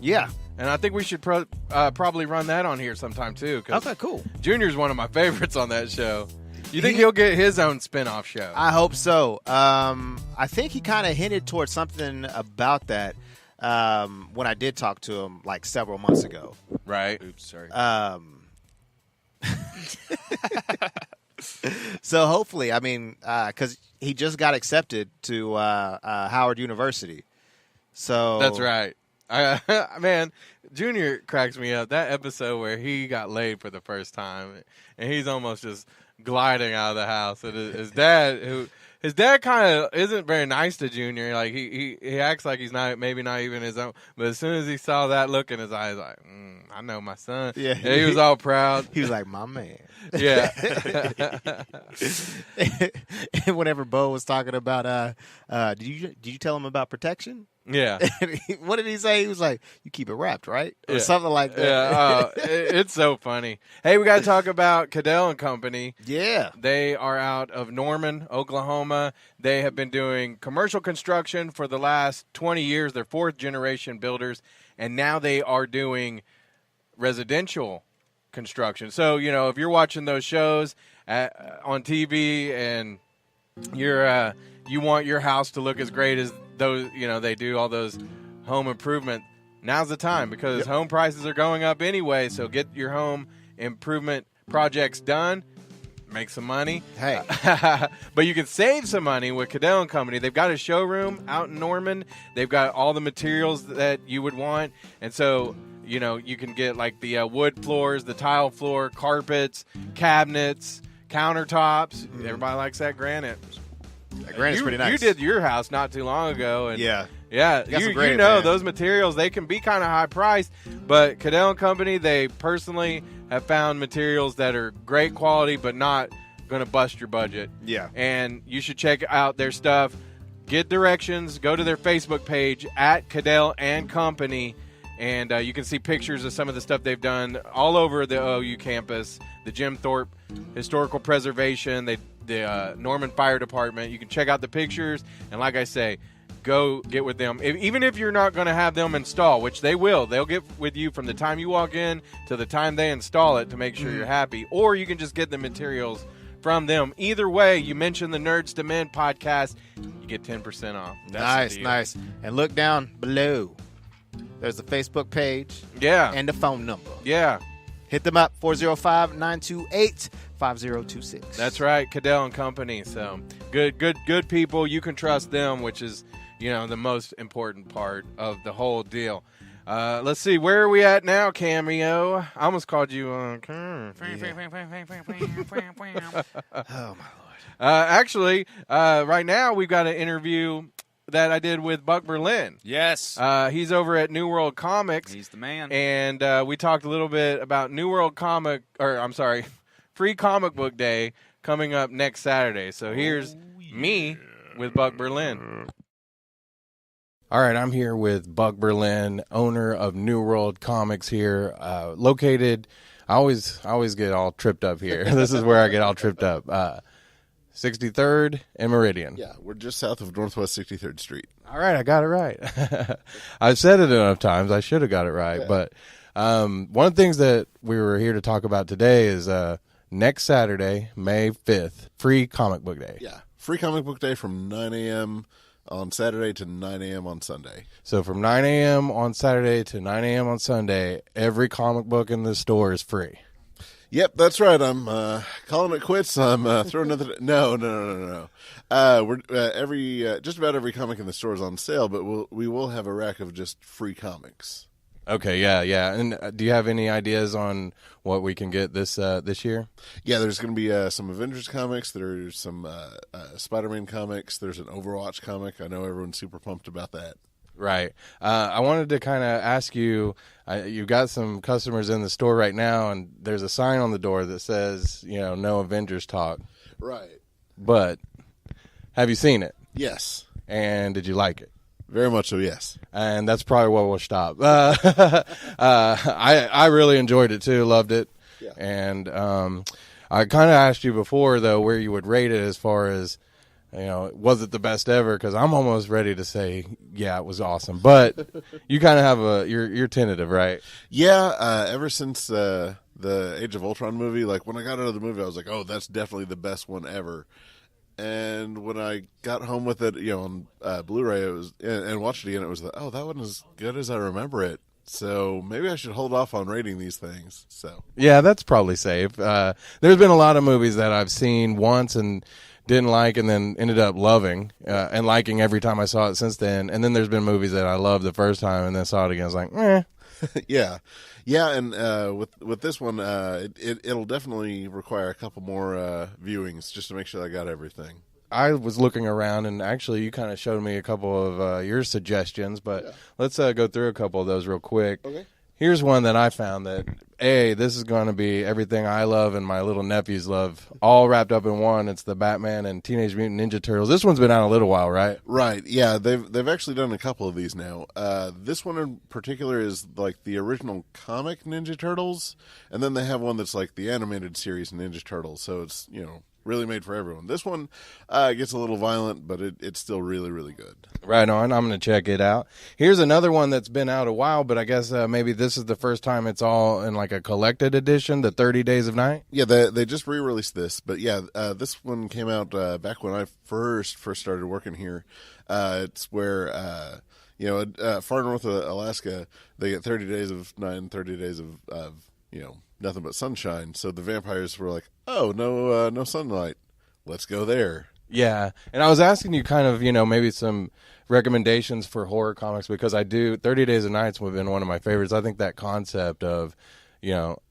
Speaker 3: Yeah.
Speaker 1: And I think we should probably run that on here sometime, too.
Speaker 3: Okay, cool.
Speaker 1: Junior's one of my favorites on that show. You think he'll get his own spin-off show?
Speaker 3: I hope so. I think he kind of hinted towards something about that when I did talk to him like several months ago.
Speaker 1: Right.
Speaker 2: Oops, sorry.
Speaker 3: So hopefully, because he just got accepted to Howard University. So
Speaker 1: that's right. Man, Junior cracks me up. That episode where he got laid for the first time, and he's almost just gliding out of the house. And his dad kind of isn't very nice to Junior. Like he acts like he's maybe not even his own. But as soon as he saw that look in his eyes, like, I know my son.
Speaker 3: Yeah,
Speaker 1: he was all proud.
Speaker 3: He was like, my man.
Speaker 1: Yeah.
Speaker 3: And whenever Bo was talking about, did you tell him about protection?
Speaker 1: Yeah.
Speaker 3: What did he say? He was like, "You keep it wrapped, right?" Or
Speaker 1: Yeah.
Speaker 3: something like that.
Speaker 1: Yeah, it's so funny. Hey, we got to talk about Cadell and Company.
Speaker 3: Yeah.
Speaker 1: They are out of Norman, Oklahoma. They have been doing commercial construction for the last 20 years. They're fourth-generation builders, and now they are doing residential construction. So, you know, if you're watching those shows on TV and you want your house to look as great as those, you know, they do all those home improvement, now's the time because home prices are going up anyway. So get your home improvement projects done. Make some money.
Speaker 3: Hey.
Speaker 1: But you can save some money with Cadell and Company. They've got a showroom out in Norman. They've got all the materials that you would want. And so, you know, you can get like the wood floors, the tile floor, carpets, cabinets, countertops. Everybody likes that granite.
Speaker 3: That granite's pretty nice.
Speaker 1: You did your house not too long ago. And
Speaker 3: Yeah.
Speaker 1: Yeah,
Speaker 3: Got some
Speaker 1: you
Speaker 3: granite,
Speaker 1: know
Speaker 3: man.
Speaker 1: those materials, they can be kind of high priced, but Cadell and Company, they personally have found materials that are great quality but not going to bust your budget.
Speaker 3: Yeah.
Speaker 1: And you should check out their stuff. Get directions. Go to their Facebook page at Cadell and Company, and you can see pictures of some of the stuff they've done all over the OU campus, the Jim Thorpe Historical Preservation, the Norman Fire Department. You can check out the pictures, and like I say, go get with them. Even if you're not going to have them install, which they will. They'll get with you from the time you walk in to the time they install it to make sure you're happy. Or you can just get the materials from them. Either way, you mention the Nerds to Men podcast, you get 10% off. That's
Speaker 3: Nice. And look down below. There's the Facebook page.
Speaker 1: Yeah.
Speaker 3: And the phone number.
Speaker 1: Yeah.
Speaker 3: Hit them up, 405-928-5026.
Speaker 1: That's right, Cadell and Company. So good people. You can trust them, which is, you know, the most important part of the whole deal. Let's see, where are we at now, Cameo? I almost called you
Speaker 3: Oh, my Lord.
Speaker 1: actually, right now we've got an interview that I did with Buck Berlin.
Speaker 2: Yes.
Speaker 1: He's over at New World Comics.
Speaker 2: He's the man.
Speaker 1: And we talked a little bit about Free Comic Book Day coming up next Saturday. So here's me with Buck Berlin. All right, I'm here with Buck Berlin, owner of New World Comics here, located. I always get all tripped up here. This is where I get all tripped up. 63rd and Meridian.
Speaker 6: Yeah, we're just south of Northwest 63rd Street.
Speaker 1: All right, I got it right. I've said it enough times. I should have got it right.
Speaker 6: Yeah.
Speaker 1: But one of the things that we were here to talk about today is next Saturday, May 5th, Free Comic Book Day.
Speaker 6: Yeah, Free Comic Book Day from 9 a.m. on Saturday to 9 a.m. on Sunday.
Speaker 1: So from 9 a.m. on Saturday to 9 a.m. on Sunday, every comic book in the store is free.
Speaker 6: Yep, that's right. I'm calling it quits. I'm throwing another. No. We're just about every comic in the store is on sale, but we will have a rack of just free comics.
Speaker 1: Okay, yeah. And do you have any ideas on what we can get this year?
Speaker 6: Yeah, there's going to be some Avengers comics. There's some Spider-Man comics. There's an Overwatch comic. I know everyone's super pumped about that.
Speaker 1: Right. I wanted to kind of ask you, you've got some customers in the store right now, and there's a sign on the door that says, you know, no Avengers talk.
Speaker 6: Right.
Speaker 1: But have you seen it?
Speaker 6: Yes.
Speaker 1: And did you like it?
Speaker 6: Very much so, yes.
Speaker 1: And that's probably where we'll stop. I really enjoyed it, too. Loved it.
Speaker 6: Yeah.
Speaker 1: And I kind of asked you before, though, where you would rate it as far as, you know, was it the best ever? Because I'm almost ready to say, yeah, it was awesome. But you kind of have you're tentative, right?
Speaker 6: Yeah, ever since the Age of Ultron movie, like when I got out of the movie, I was like, oh, that's definitely the best one ever. And when I got home with it, you know, on Blu-ray, it was and watched it again, it was like, oh, that wasn't as good as I remember it. So maybe I should hold off on rating these things. So
Speaker 1: yeah, that's probably safe. There's been a lot of movies that I've seen once and didn't like, and then ended up loving and liking every time I saw it since then. And then there's been movies that I loved the first time and then saw it again. I was like,
Speaker 6: yeah, and with this one, it'll definitely require a couple more viewings just to make sure I got everything.
Speaker 1: I was looking around, and actually you kind of showed me a couple of your suggestions, but let's go through a couple of those real quick.
Speaker 6: Okay.
Speaker 1: Here's one that I found that, this is going to be everything I love and my little nephews love, all wrapped up in one. It's the Batman and Teenage Mutant Ninja Turtles. This one's been out a little while, right?
Speaker 6: Right. Yeah, they've actually done a couple of these now. This one in particular is like the original comic Ninja Turtles, and then they have one that's like the animated series Ninja Turtles. So it's, really made for everyone. This one gets a little violent, but it's still really, really good.
Speaker 1: Right on. I'm going to check it out. Here's another one that's been out a while, but I guess maybe this is the first time it's all in like a collected edition, the 30 Days of Night.
Speaker 6: Yeah, they just re-released this, but yeah, this one came out back when I first started working here. It's where far north of Alaska, they get 30 days of night and 30 days of nothing but sunshine. So the vampires were like, "Oh, no sunlight. Let's go there."
Speaker 1: Yeah, and I was asking you kind of, maybe some recommendations for horror comics because 30 Days of Night's been one of my favorites. I think that concept of,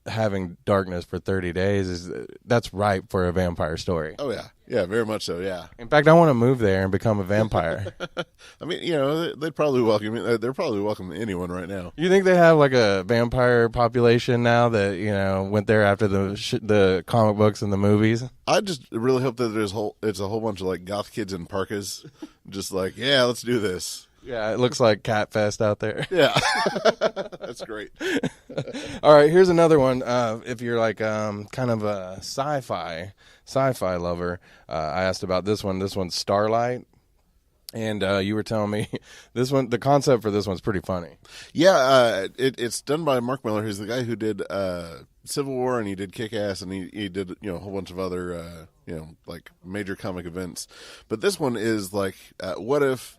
Speaker 1: having darkness for 30 days that's ripe for a vampire story.
Speaker 6: Oh yeah. Yeah, very much so, yeah.
Speaker 1: In fact, I want to move there and become a vampire.
Speaker 6: I mean, they'd probably welcome me. They're probably welcoming anyone right now.
Speaker 1: You think they have like a vampire population now that, went there after the comic books and the movies? I
Speaker 6: just really hope that it's a whole bunch of like goth kids in parkas just like, yeah, let's do this.
Speaker 1: Yeah, it looks like Cat Fest out there.
Speaker 6: Yeah. That's great.
Speaker 1: All right, here's another one. If you're like kind of a sci-fi lover, I asked about this one. This one's Starlight. And you were telling me this one, the concept for this one's pretty funny.
Speaker 6: Yeah, it's done by Mark Miller, who's the guy who did Civil War, and he did Kick-Ass, and he did a whole bunch of other like major comic events. But this one is like, what if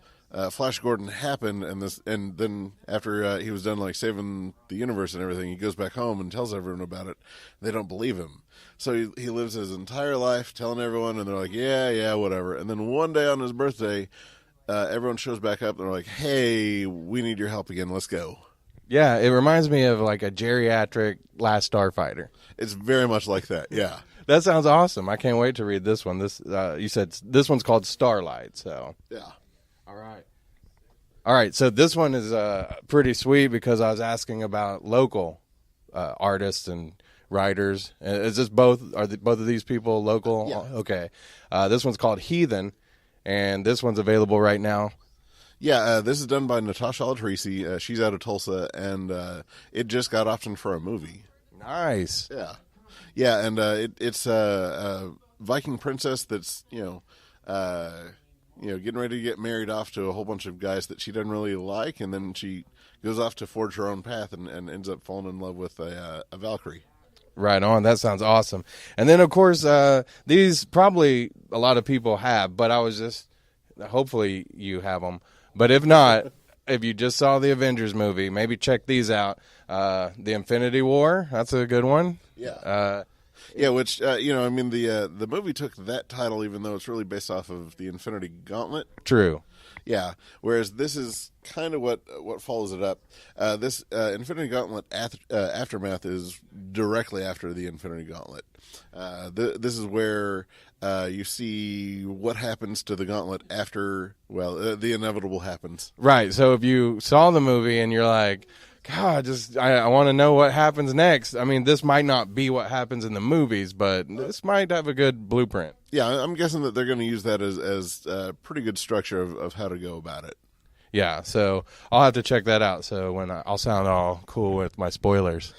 Speaker 6: Flash Gordon happened, and then after he was done like saving the universe and everything, he goes back home and tells everyone about it. They don't believe him, so he lives his entire life telling everyone, and they're like, yeah, whatever. And then one day on his birthday, everyone shows back up, and they're like, hey, we need your help again. Let's go.
Speaker 1: Yeah, it reminds me of like a geriatric Last Starfighter.
Speaker 6: It's very much like that. Yeah.
Speaker 1: That sounds awesome. I can't wait to read this one. This you said this one's called Starlight, so
Speaker 6: yeah.
Speaker 1: All right, so this one is pretty sweet because I was asking about local artists and writers. Is this both of these people local?
Speaker 6: Yeah.
Speaker 1: Okay. This one's called Heathen, and this one's available right now.
Speaker 6: Yeah, this is done by Natasha Altrisi. She's out of Tulsa, and it just got optioned for a movie.
Speaker 1: Nice.
Speaker 6: Yeah, and it's a Viking princess that's getting ready to get married off to a whole bunch of guys that she doesn't really like, and then she goes off to forge her own path and ends up falling in love with a Valkyrie.
Speaker 1: Right on. That sounds awesome. And then, of course, these probably a lot of people have, but hopefully you have them. But if not, if you just saw the Avengers movie, maybe check these out. The Infinity War, that's a good one.
Speaker 6: Yeah. Which, the movie took that title even though it's really based off of the Infinity Gauntlet.
Speaker 1: True.
Speaker 6: Yeah, whereas this is kind of what follows it up. This Infinity Gauntlet Aftermath is directly after the Infinity Gauntlet. This is where you see what happens to the Gauntlet after, the inevitable happens.
Speaker 1: Right, so if you saw the movie and you're like, God, I want to know what happens next. I mean, this might not be what happens in the movies, but this might have a good blueprint.
Speaker 6: Yeah, I'm guessing that they're going to use that as a pretty good structure of how to go about it.
Speaker 1: Yeah, so I'll have to check that out. So when I'll sound all cool with my spoilers.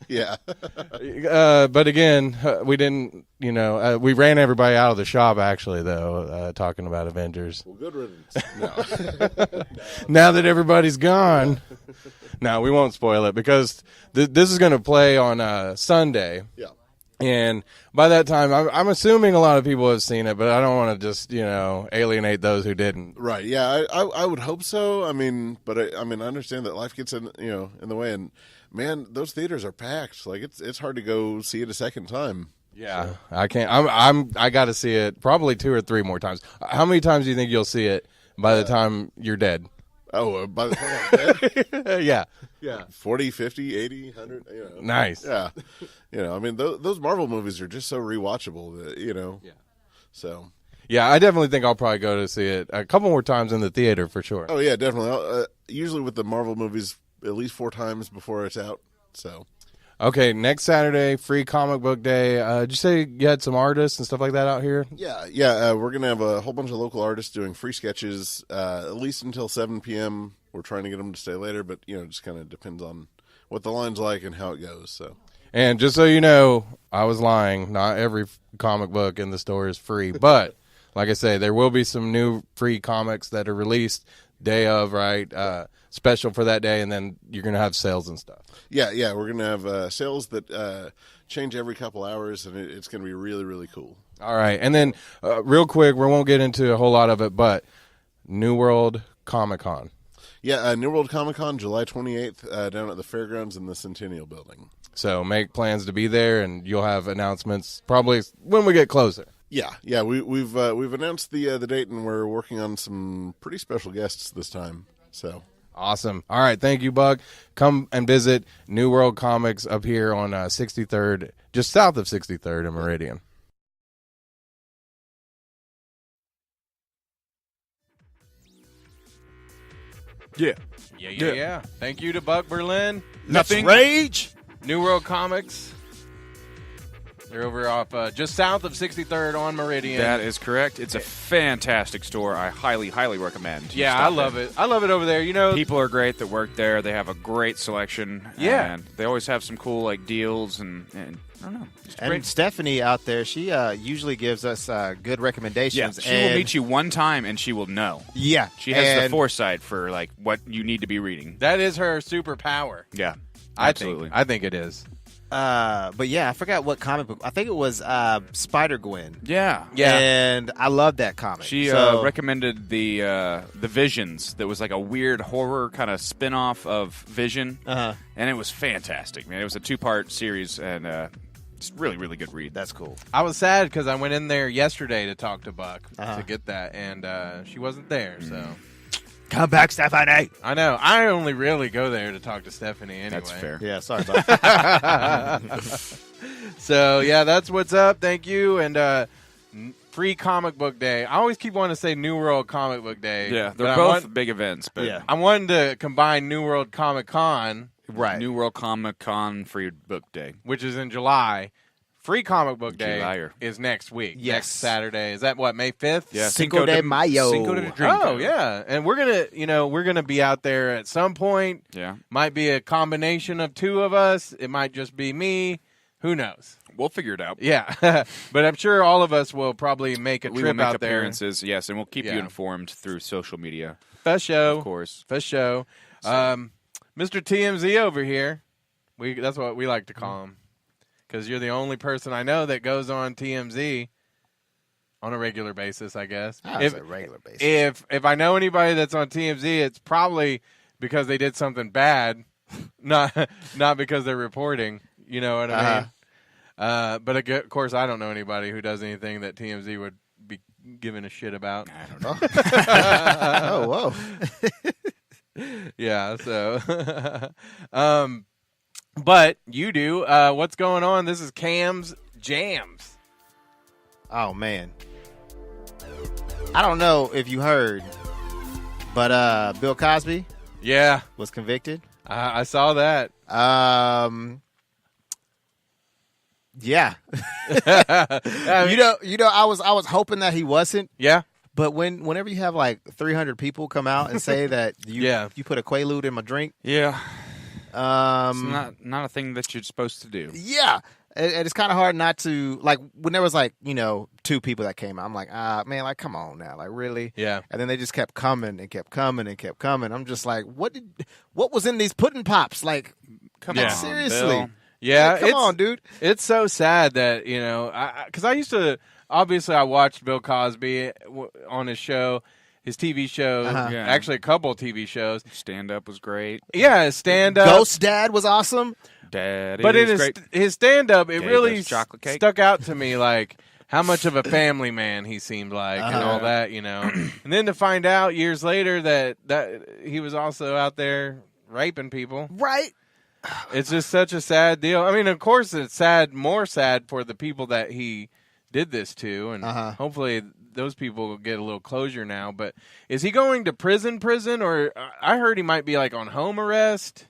Speaker 6: Yeah.
Speaker 1: But again, we didn't, we ran everybody out of the shop, actually, though, talking about Avengers.
Speaker 6: Well, good riddance. No.
Speaker 1: Now that everybody's gone. No, we won't spoil it because this is going to play on Sunday.
Speaker 6: Yeah.
Speaker 1: And by that time, I'm assuming a lot of people have seen it, but I don't want to just, alienate those who didn't.
Speaker 6: Right. Yeah, I would hope so. I mean, but I understand that life gets in the way, and man, those theaters are packed. Like it's hard to go see it a second time.
Speaker 1: Yeah, so. I can't. I got to see it probably 2 or 3 more times. How many times do you think you'll see it by the time you're dead?
Speaker 6: Oh, by the time I'm dead?
Speaker 1: Yeah.
Speaker 6: 40, 50, 80, 100,
Speaker 1: Nice.
Speaker 6: Yeah. Those Marvel movies are just so rewatchable that,
Speaker 1: Yeah.
Speaker 6: So.
Speaker 1: Yeah, I definitely think I'll probably go to see it a couple more times in the theater for sure.
Speaker 6: Oh, yeah, definitely. Usually with the Marvel movies, at least 4 times before it's out. So.
Speaker 1: Okay, next Saturday, free comic book day. Did you say you had some artists and stuff like that out here?
Speaker 6: Yeah. We're going to have a whole bunch of local artists doing free sketches, at least until 7 p.m. We're trying to get them to stay later, but, it just kind of depends on what the line's like and how it goes. So.
Speaker 1: And just so you know, I was lying. Not every comic book in the store is free. But, like I say, there will be some new free comics that are released day of, right? Special for that day, and then you're going to have sales and stuff.
Speaker 6: Yeah, we're going to have sales that change every couple hours, and it's going to be really, really cool.
Speaker 1: All right. And then, real quick, we won't get into a whole lot of it, but New World Comic Con.
Speaker 6: Yeah, New World Comic Con, July 28th, down at the Fairgrounds in the Centennial Building.
Speaker 1: So make plans to be there, and you'll have announcements probably when we get closer.
Speaker 6: Yeah. We've announced the date, and we're working on some pretty special guests this time. So
Speaker 1: awesome. All right, thank you, Bug. Come and visit New World Comics up here on 63rd, just south of 63rd and Meridian. Yeah. Thank you to Buck Berlin.
Speaker 2: Nothing.
Speaker 3: Let's rage.
Speaker 1: New World Comics. They're over off just south of 63rd on Meridian.
Speaker 2: That is correct. It's a fantastic store. I highly, highly recommend.
Speaker 1: Yeah, I love it. I love it over there.
Speaker 2: People are great that work there. They have a great selection.
Speaker 1: Yeah.
Speaker 2: And they always have some cool deals and I don't know. It's
Speaker 3: And
Speaker 2: great.
Speaker 3: Stephanie out there, she usually gives us good recommendations.
Speaker 2: She will meet you one time and she will know.
Speaker 3: Yeah.
Speaker 2: She has the foresight for what you need to be reading.
Speaker 1: That is her superpower.
Speaker 2: Yeah.
Speaker 1: Absolutely. I think it is.
Speaker 3: But yeah, I forgot what comic book. I think it was Spider-Gwen.
Speaker 2: Yeah.
Speaker 3: And I love that comic.
Speaker 2: She
Speaker 3: So-
Speaker 2: recommended the Visions that was like a weird horror kind of spin-off of Vision.
Speaker 3: Uh-huh.
Speaker 2: And it was fantastic, man. It was a 2-part series and it's really, really good read.
Speaker 3: That's cool.
Speaker 1: I was sad because I went in there yesterday to talk to Buck
Speaker 3: Uh-huh.
Speaker 1: to get that, and she wasn't there, so...
Speaker 3: Come back, Stephanie.
Speaker 1: I know. I only really go there to talk to Stephanie anyway.
Speaker 2: That's fair.
Speaker 3: Yeah, sorry about that.
Speaker 1: So, yeah, that's what's up. Thank you. And free comic book day. I always keep wanting to say New World Comic Book Day.
Speaker 2: Yeah,
Speaker 1: but
Speaker 2: they're
Speaker 1: I
Speaker 2: both
Speaker 1: want-
Speaker 2: big events, but
Speaker 3: Yeah.
Speaker 1: I wanted to combine New World Comic Con,
Speaker 3: Right.
Speaker 2: New World Comic Con Free Book Day.
Speaker 1: which is in July. Free Comic Book Day
Speaker 2: July-er.
Speaker 1: is next week.
Speaker 3: Yes.
Speaker 1: Next Saturday. Is that what, May 5th?
Speaker 2: Yeah,
Speaker 3: Cinco de Mayo.
Speaker 2: Cinco de Drinko.
Speaker 1: Oh, yeah. And we're going to be out there at some point.
Speaker 2: Yeah.
Speaker 1: Might be a combination of two of us. It might just be me. Who knows?
Speaker 2: We'll figure it out.
Speaker 1: Yeah. But I'm sure all of us will probably make a
Speaker 2: We will
Speaker 1: trip
Speaker 2: make
Speaker 1: out
Speaker 2: appearances, yes, and we'll keep
Speaker 1: Yeah.
Speaker 2: you informed through social media,
Speaker 1: there. For show.
Speaker 2: of course.
Speaker 1: For show. Mr. TMZ over here. That's what we like to call him. Because you're the only person I know that goes on TMZ on a regular basis, I guess.
Speaker 3: It's a regular basis.
Speaker 1: If I know anybody that's on TMZ, it's probably because they did something bad, not because they're reporting. You know what I mean? But of course, I don't know anybody who does anything that TMZ would be giving a shit about.
Speaker 2: I don't know.
Speaker 3: Oh, whoa.
Speaker 1: Yeah. So, but you do. What's going on? This is Camz Jamz.
Speaker 3: Oh, man. I don't know if you heard, but Bill Cosby
Speaker 1: Yeah,
Speaker 3: was convicted.
Speaker 1: I saw that.
Speaker 3: Yeah.
Speaker 1: I mean,
Speaker 3: I was hoping that he wasn't,
Speaker 1: yeah.
Speaker 3: but whenever you have like 300 people come out and say that
Speaker 1: Yeah.
Speaker 3: you put a Quaalude in my drink,
Speaker 2: Yeah. It's
Speaker 3: yeah,
Speaker 2: not a thing that you're supposed to do.
Speaker 3: and it's kind of hard not to, like, when there was like 2 people that came out, I'm like, man, like, come on now, like, really?
Speaker 1: Yeah.
Speaker 3: And then they just kept coming and kept coming and kept coming. I'm just like, what was in these pudding pops? Like,
Speaker 2: Come
Speaker 1: Yeah.
Speaker 2: on,
Speaker 3: seriously.
Speaker 2: Bill.
Speaker 1: Yeah,
Speaker 3: Like, come on, dude.
Speaker 1: It's so sad that because I used to obviously I watched Bill Cosby on his show, his TV show,
Speaker 3: Uh-huh.
Speaker 2: Yeah.
Speaker 1: actually a couple of TV shows.
Speaker 2: Stand up was great.
Speaker 1: Yeah, stand up.
Speaker 3: Ghost Dad was awesome.
Speaker 2: Daddy
Speaker 1: But in
Speaker 2: is great.
Speaker 1: his stand up, it
Speaker 2: Gave
Speaker 1: really
Speaker 2: us chocolate cake.
Speaker 1: stuck out to me, like how much of a family man he seemed like, and all that, And then to find out years later that he was also out there raping people.
Speaker 3: Right.
Speaker 1: It's just such a sad deal. I mean, of course, it's sad, more sad for the people that he did this to, and
Speaker 3: Uh-huh.
Speaker 1: hopefully those people get a little closure now. But is he going to prison, or I heard he might be like on home arrest?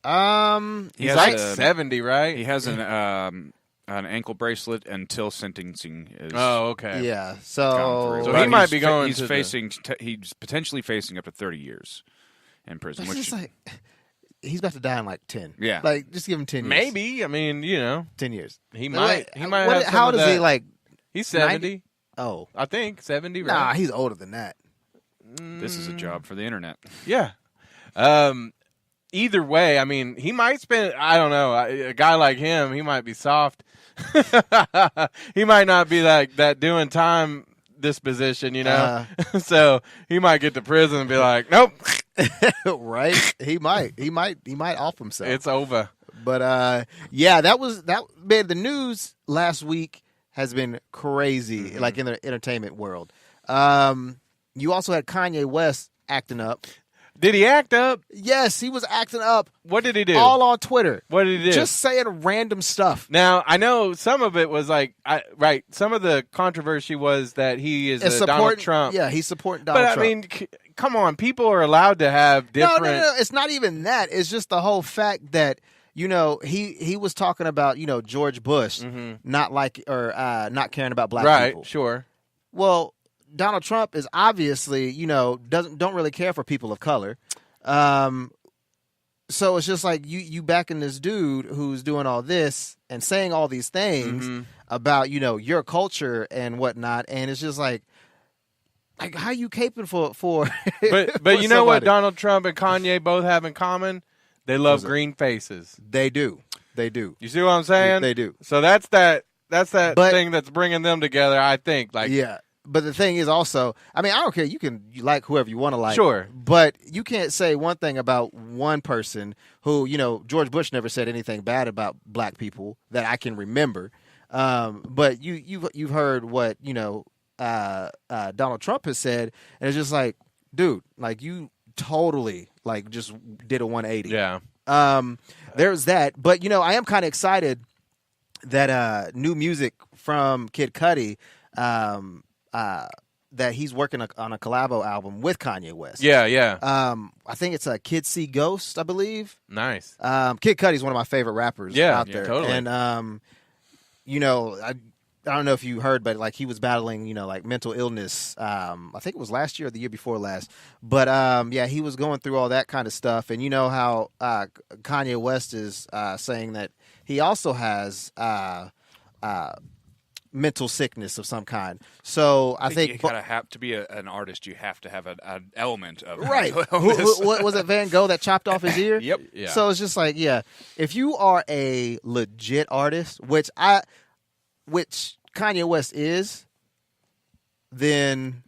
Speaker 1: He's like 70, right?
Speaker 2: He has an ankle bracelet until sentencing is.
Speaker 1: Oh, okay.
Speaker 3: Yeah.
Speaker 2: gone
Speaker 3: So
Speaker 2: through.
Speaker 1: he
Speaker 2: But
Speaker 1: might be going.
Speaker 2: He's facing. He's potentially facing up to 30 years in prison.
Speaker 3: it's
Speaker 2: Which
Speaker 3: just like he's about to die in like 10.
Speaker 2: Yeah.
Speaker 3: Like just give him 10 years.
Speaker 1: Maybe. I mean,
Speaker 3: 10 years.
Speaker 1: he might. He might.
Speaker 3: What,
Speaker 1: have some
Speaker 3: how
Speaker 1: of
Speaker 3: does
Speaker 1: that.
Speaker 3: he like?
Speaker 1: He's 70.
Speaker 3: Oh,
Speaker 1: I think 70. Right?
Speaker 3: nah, he's older than that.
Speaker 2: this is a job for the internet.
Speaker 1: Yeah. Either way, I mean, he might spend. I don't know. A guy like him, he might be soft. He might not be like that doing time disposition, you know. So he might get to prison and be like, "Nope,
Speaker 3: Right? He might off himself.
Speaker 1: it's over."
Speaker 3: But yeah, that man. The news last week has been crazy, like in the entertainment world. You also had Kanye West acting up.
Speaker 1: Did he act up?
Speaker 3: Yes, he was acting up.
Speaker 1: What did he do?
Speaker 3: All on Twitter.
Speaker 1: What did he do?
Speaker 3: Just saying random stuff.
Speaker 1: Now I know some of it was like, right. Some of the controversy was that he is
Speaker 3: And
Speaker 1: Donald Trump.
Speaker 3: Yeah, he's supporting Donald
Speaker 1: But
Speaker 3: Trump.
Speaker 1: I mean, come on, people are allowed to have different.
Speaker 3: No. It's not even that. It's just the whole fact that he was talking about George Bush not caring about black
Speaker 1: right,
Speaker 3: people.
Speaker 1: sure.
Speaker 3: Well, Donald Trump is obviously don't really care for people of color. So it's just like you backing this dude who's doing all this and saying all these things about your culture and whatnot, and it's just like how you caping for
Speaker 1: But
Speaker 3: for
Speaker 1: you know what
Speaker 3: somebody?
Speaker 1: Donald Trump and Kanye both have in common? They love green faces.
Speaker 3: They do.
Speaker 1: You see what I'm saying?
Speaker 3: They do.
Speaker 1: So that's that
Speaker 3: But-
Speaker 1: thing that's bringing them together, I think. Like,
Speaker 3: Yeah. But the thing is also, I mean, I don't care. You like whoever you want to like.
Speaker 1: Sure.
Speaker 3: But you can't say one thing about one person who, George Bush never said anything bad about black people that I can remember. But you've heard what, Donald Trump has said. And it's just like, dude, like you totally like just did a 180.
Speaker 1: yeah.
Speaker 3: There's that. But, I am kind of excited that new music from Kid Cudi, that he's working on a collabo album with Kanye West.
Speaker 1: Yeah.
Speaker 3: I think it's a Kid See Ghost, I believe.
Speaker 1: Nice.
Speaker 3: Kid Cudi's one of my favorite rappers out there.
Speaker 1: Totally.
Speaker 3: And I don't know if you heard, but like he was battling, like mental illness. I think it was last year or the year before last. But yeah, he was going through all that kind of stuff. And you know how Kanye West is saying that he also has mental sickness of some kind. So I think
Speaker 2: you gotta have to be an artist. You have to have an element of
Speaker 3: right.
Speaker 2: mental
Speaker 3: Who,
Speaker 2: illness.
Speaker 3: what was it, Van Gogh that chopped off his ear?
Speaker 2: Yep.
Speaker 1: Yeah.
Speaker 3: So it's just like, if you are a legit artist, which Kanye West is, then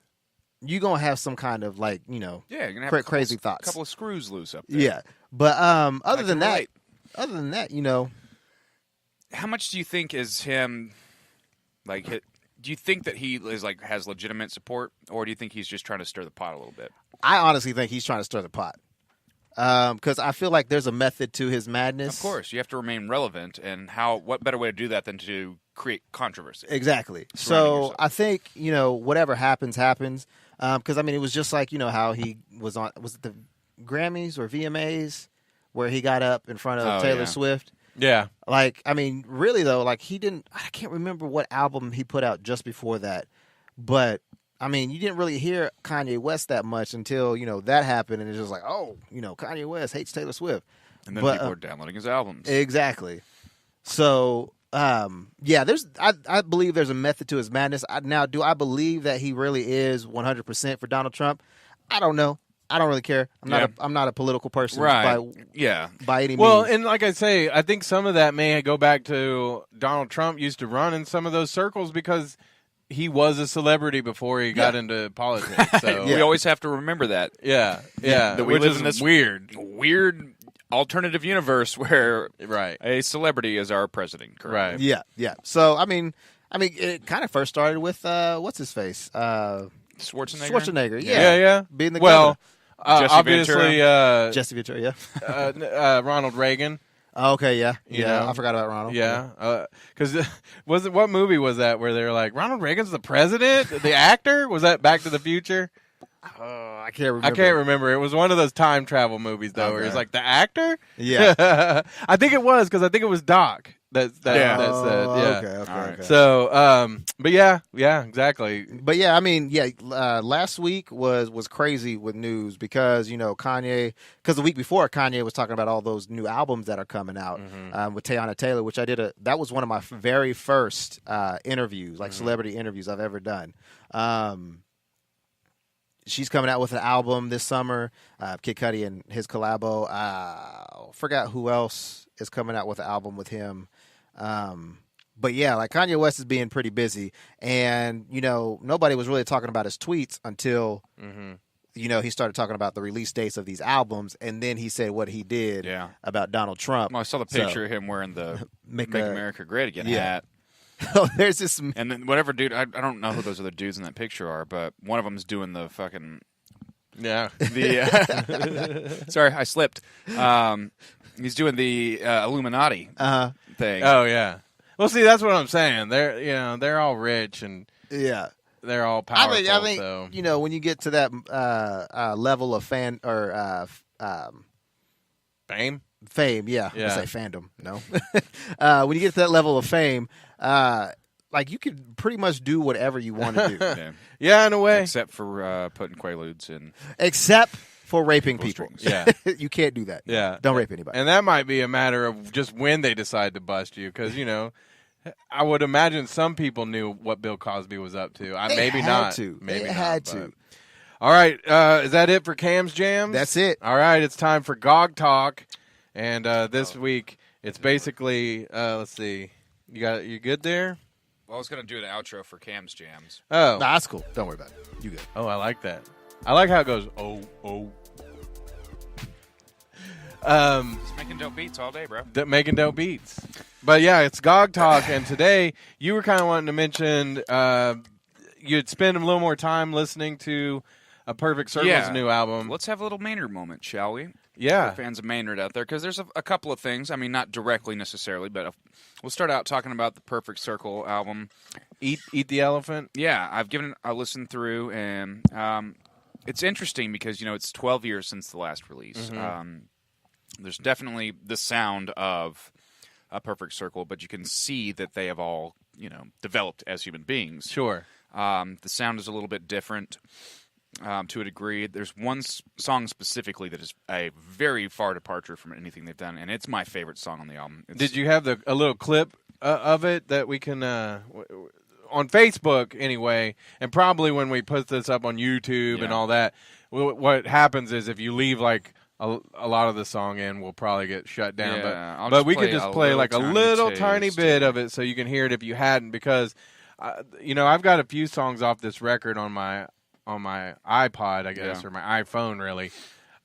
Speaker 3: you're gonna have some kind of like,
Speaker 2: Yeah, you're gonna have
Speaker 3: crazy thoughts.
Speaker 2: A couple of screws loose up there.
Speaker 3: Yeah. But other than
Speaker 2: can
Speaker 3: that,
Speaker 2: How much do you think is him? Like, do you think that he is like has legitimate support, or do you think he's just trying to stir the pot a little bit?
Speaker 3: I honestly think he's trying to stir the pot. Because I feel like there's a method to his madness.
Speaker 2: Of course, you have to remain relevant, and what better way to do that than to create controversy?
Speaker 3: Exactly.
Speaker 2: Surrounding
Speaker 3: So
Speaker 2: yourself.
Speaker 3: I think, whatever happens. Because, I mean, it was just like, how he was on, was it the Grammys or VMAs where he got up in front of Taylor
Speaker 2: yeah.
Speaker 3: Swift?
Speaker 1: Yeah.
Speaker 3: Like, I mean, really, though, like I can't remember what album he put out just before that. But, I mean, you didn't really hear Kanye West that much until, that happened. And it's just like, oh, Kanye West hates Taylor Swift.
Speaker 2: And then
Speaker 3: But,
Speaker 2: people are downloading his albums.
Speaker 3: Exactly. So, yeah, I believe there's a method to his madness. Now, do I believe that he really is 100% for Donald Trump? I don't know. I don't really care. I'm not a political person,
Speaker 2: Right.
Speaker 3: by any means.
Speaker 1: Well, and like I say, I think some of that may go back to Donald Trump used to run in some of those circles because he was a celebrity before he got into politics. So
Speaker 2: We always have to remember that.
Speaker 1: yeah,
Speaker 2: That we
Speaker 1: which
Speaker 2: live
Speaker 1: is
Speaker 2: in this
Speaker 1: weird.
Speaker 2: Alternative universe where
Speaker 1: Right.
Speaker 2: a celebrity is our president. Correct?
Speaker 1: Right.
Speaker 3: yeah. So, I mean, it kind of first started with what's his face,
Speaker 2: Schwarzenegger.
Speaker 3: Yeah. Being the
Speaker 1: well,
Speaker 2: Jesse
Speaker 1: obviously
Speaker 3: Jesse Ventura. Yeah.
Speaker 1: Ronald Reagan.
Speaker 3: Okay, yeah.
Speaker 1: You
Speaker 3: Yeah,
Speaker 1: know?
Speaker 3: I forgot about Ronald.
Speaker 1: Yeah, because what movie was that where they were like Ronald Reagan's the president, the actor? Was that Back to the Future?
Speaker 3: I can't remember.
Speaker 1: I can't remember. It was one of those time travel movies though, where it's like the actor.
Speaker 3: Yeah.
Speaker 1: I think it was because I think it was Doc that said. Yeah.
Speaker 3: Okay.
Speaker 1: So, but yeah, exactly.
Speaker 3: But yeah, I mean, last week was crazy with news because Kanye. Because the week before, Kanye was talking about all those new albums that are coming out with Teyana Taylor, which I did. That was one of my very first interviews, like celebrity interviews I've ever done. She's coming out with an album this summer. Kid Cudi and his collabo. Forgot who else is coming out with an album with him. But yeah, like Kanye West is being pretty busy, and nobody was really talking about his tweets until he started talking about the release dates of these albums, and then he said what he did about Donald Trump.
Speaker 2: Well, I saw the picture of him wearing the Make America Great Again hat.
Speaker 3: Oh, there's this,
Speaker 2: and then whatever dude. I don't know who those other dudes in that picture are, but one of them's doing the fucking sorry, I slipped. He's doing the Illuminati thing.
Speaker 1: Oh yeah. Well, see, that's what I'm saying. They're all rich and they're all powerful.
Speaker 3: I think
Speaker 1: so.
Speaker 3: When you get to that level of fame, yeah. I say fandom. No, when you get to that level of fame, like you could pretty much do whatever you want to do.
Speaker 1: Yeah, in a way,
Speaker 2: except for putting Quaaludes in.
Speaker 3: Except for raping people.
Speaker 1: Yeah,
Speaker 3: you can't do that.
Speaker 1: Yeah,
Speaker 3: don't rape anybody.
Speaker 1: And that might be a matter of just when they decide to bust you, because I would imagine some people knew what Bill Cosby was up to. Maybe not. Maybe
Speaker 3: they had to.
Speaker 1: All right, is that it for Camz Jamz?
Speaker 3: That's it.
Speaker 1: All right, it's time for Gog Talk, and this week it's basically let's see, you good there?
Speaker 2: Well, I was gonna do the outro for Camz Jamz.
Speaker 1: Oh,
Speaker 3: nah, that's cool. Don't worry about it. You good?
Speaker 1: Oh, I like that. I like how it goes. Oh.
Speaker 2: Just making dope beats all day, bro.
Speaker 1: Making dope beats. But yeah, it's Gog Talk, and today you were kind of wanting to mention you'd spend a little more time listening to A Perfect Circle's new album.
Speaker 2: Let's have a little Maynard moment, shall we?
Speaker 1: Yeah.
Speaker 2: For fans of Maynard out there, because there's a couple of things. I mean, not directly necessarily, but we'll start out talking about the Perfect Circle album.
Speaker 1: Eat the Elephant?
Speaker 2: Yeah, I've given it a listen through, and it's interesting because, it's 12 years since the last release. There's definitely the sound of A Perfect Circle, but you can see that they have all, developed as human beings.
Speaker 1: Sure.
Speaker 2: The sound is a little bit different to a degree. There's one song specifically that is a very far departure from anything they've done, and it's my favorite song on the album.
Speaker 1: Did you have a little clip of it that we can on Facebook anyway, and probably when we put this up on YouTube and all that, what happens is if you leave like a lot of the song in, we'll probably get shut down. But we could just play like a little tiny bit of it so you can hear it if you hadn't, because I've got a few songs off this record on my iPod, I guess, or my iPhone really,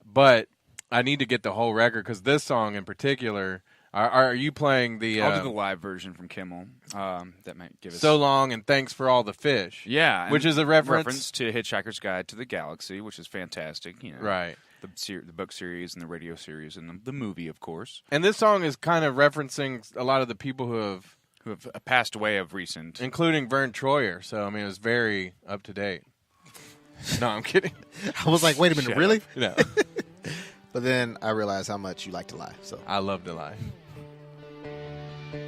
Speaker 1: but I need to get the whole record because this song in particular. Are you playing the?
Speaker 2: I'll do the live version from Kimmel. That might give us
Speaker 1: So Long and Thanks for All the Fish.
Speaker 2: Yeah,
Speaker 1: which is a reference
Speaker 2: to Hitchhiker's Guide to the Galaxy, which is fantastic.
Speaker 1: Right.
Speaker 2: The book series and the radio series and the movie, of course.
Speaker 1: And this song is kind of referencing a lot of the people who have
Speaker 2: passed away of recent,
Speaker 1: including Vern Troyer. So I mean, it was very up to date. No, I'm kidding.
Speaker 3: I was like, wait a minute, really?
Speaker 1: No.
Speaker 3: But then I realized how much you like to lie. So
Speaker 1: I love to lie.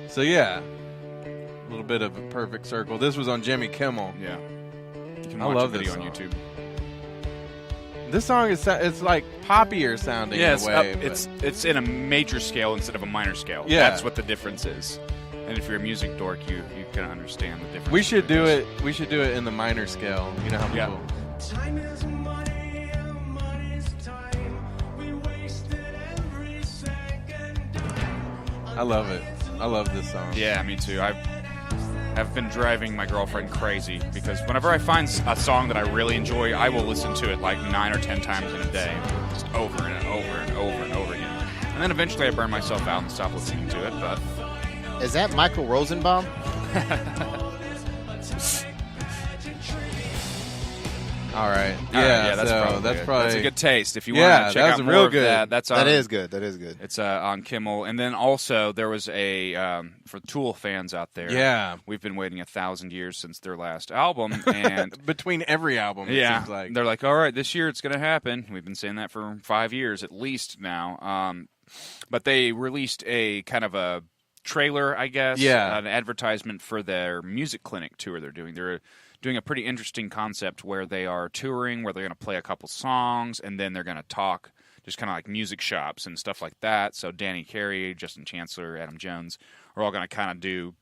Speaker 1: So yeah, a little bit of A Perfect Circle. This was on Jimmy Kimmel.
Speaker 2: Yeah, you can
Speaker 1: I
Speaker 2: watch
Speaker 1: love
Speaker 2: the video
Speaker 1: this
Speaker 2: on
Speaker 1: song.
Speaker 2: YouTube.
Speaker 1: This song it's like poppier sounding in a way.
Speaker 2: It's in a major scale instead of a minor scale.
Speaker 1: Yeah.
Speaker 2: That's what the difference is. And if you're a music dork, you can understand the difference.
Speaker 1: We should do it. We should do it in the minor scale. You know how people.
Speaker 7: Time is money, and money's time. We wasted every second.
Speaker 1: I love it. I love this song.
Speaker 2: Yeah, me too. I've been driving my girlfriend crazy because whenever I find a song that I really enjoy, I will listen to it like 9 or 10 times in a day, just over and over and over and over again. And then eventually I burn myself out and stop listening to it. But
Speaker 3: is that Michael Rosenbaum?
Speaker 1: All right.
Speaker 2: All right, that's
Speaker 1: so
Speaker 2: probably
Speaker 1: that's
Speaker 2: good.
Speaker 1: probably
Speaker 2: That's a good taste. If you
Speaker 1: Yeah,
Speaker 2: want to check
Speaker 1: that
Speaker 2: out
Speaker 1: was
Speaker 2: more
Speaker 1: real
Speaker 2: of
Speaker 1: good.
Speaker 2: that, that's on,
Speaker 3: That is good. That is good.
Speaker 2: It's on Kimmel, and then also there was a for Tool fans out there.
Speaker 1: Yeah.
Speaker 2: we've been waiting 1,000 years since their last album, and
Speaker 1: between every album. It
Speaker 2: yeah,
Speaker 1: seems like.
Speaker 2: they're like, all right, this year it's going to happen. We've been saying that for 5 years at least now. But they released a kind of a trailer, I guess, an advertisement for their music clinic tour they're doing. They're doing a pretty interesting concept where they are touring, where they're going to play a couple songs, and then they're going to talk, just kind of like music shops and stuff like that. So Danny Carey, Justin Chancellor, Adam Jones are all going to kind of do,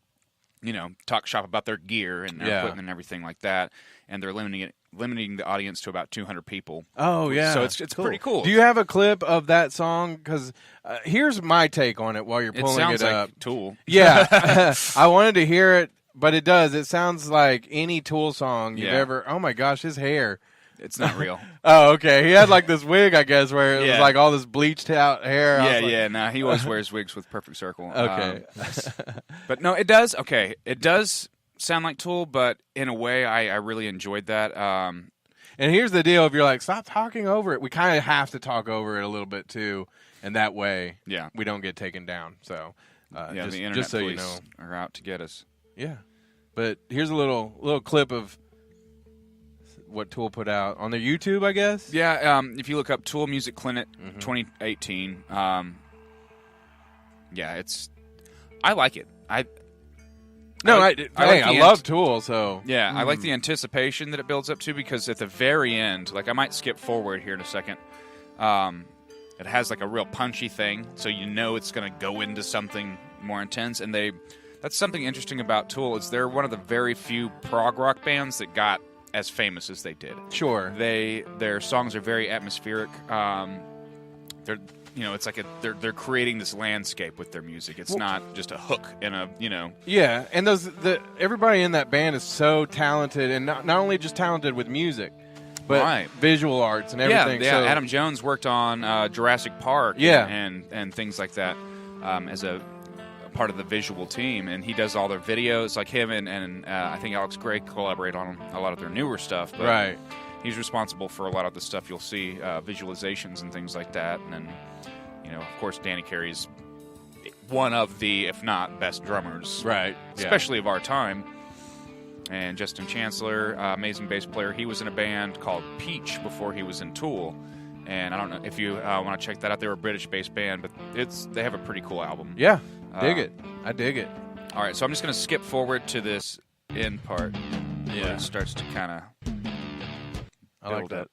Speaker 2: talk shop about their gear and their equipment and everything like that. And they're limiting the audience to about 200 people.
Speaker 1: Oh, yeah.
Speaker 2: So it's cool. Pretty cool.
Speaker 1: Do you have a clip of that song? Because here's my take on it while you're pulling
Speaker 2: sounds
Speaker 1: it
Speaker 2: like
Speaker 1: up.
Speaker 2: Tool.
Speaker 1: Yeah. I wanted to hear it, but it does. It sounds like any Tool song you've
Speaker 2: Yeah.
Speaker 1: ever... Oh, my gosh, his hair.
Speaker 2: It's not real.
Speaker 1: Oh, okay. He had like this wig, I guess, where it was like all this bleached out hair. I was like,
Speaker 2: Yeah. No, he always wears wigs with perfect circle.
Speaker 1: Okay.
Speaker 2: But no, it does. Okay, it does sound like Tool, but in a way, I really enjoyed that.
Speaker 1: And here's the deal. If you're like, stop talking over it, we kind of have to talk over it a little bit, too. And that way, we don't get taken down. So,
Speaker 2: the internet
Speaker 1: just so you
Speaker 2: police
Speaker 1: know.
Speaker 2: are out to get us.
Speaker 1: Yeah. But here's a little clip of what Tool put out on their YouTube, I guess.
Speaker 2: Yeah, if you look up Tool Music Clinic 2018, I like it. I
Speaker 1: love Tool, so
Speaker 2: yeah, I like the anticipation that it builds up to, because at the very end, like I might skip forward here in a second, it has like a real punchy thing, so it's going to go into something more intense, and that's something interesting about Tool is they're one of the very few prog rock bands that got as famous as they did.
Speaker 1: Sure.
Speaker 2: Their songs are very atmospheric. It's like they're creating this landscape with their music. It's not just a hook in a.
Speaker 1: Yeah, and everybody in that band is so talented, and not only just talented with music, but visual arts and everything.
Speaker 2: Yeah.
Speaker 1: So,
Speaker 2: Adam Jones worked on Jurassic Park.
Speaker 1: Yeah.
Speaker 2: and things like that as a part of the visual team, and he does all their videos. Like him and I think Alex Gray collaborate on a lot of their newer stuff. But he's responsible for a lot of the stuff you'll see, visualizations and things like that. And then, of course, Danny Carey's one of the, if not best drummers, especially of our time. And Justin Chancellor, amazing bass player. He was in a band called Peach before he was in Tool. And I don't know if you want to check that out. They're a British based band, but they have a pretty cool album.
Speaker 1: Yeah, dig it. I dig it.
Speaker 2: All right, so I'm just going to skip forward to this end part.
Speaker 1: Yeah,
Speaker 2: where it starts to kind of.
Speaker 1: I like that.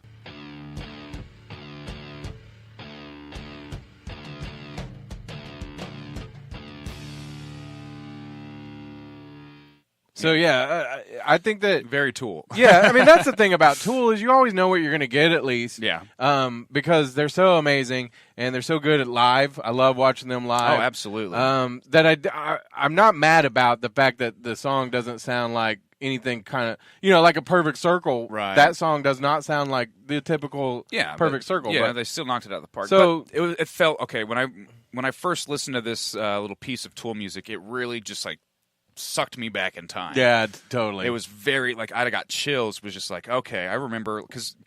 Speaker 1: So yeah, I think that
Speaker 2: very Tool.
Speaker 1: Yeah, I mean that's the thing about Tool is you always know what you're going to get at least.
Speaker 2: Yeah.
Speaker 1: Because they're so amazing and they're so good at live. I love watching them live.
Speaker 2: Oh, absolutely.
Speaker 1: That I'm not mad about the fact that the song doesn't sound like anything kind of like a Perfect Circle.
Speaker 2: Right.
Speaker 1: That song does not sound like the typical Perfect Circle.
Speaker 2: Yeah,
Speaker 1: but,
Speaker 2: they still knocked it out of the park.
Speaker 1: So
Speaker 2: but it felt okay when I first listened to this little piece of Tool music. It really just like sucked me back in time.
Speaker 1: Yeah, totally.
Speaker 2: It was very like I got chills. It was just like, okay, I remember because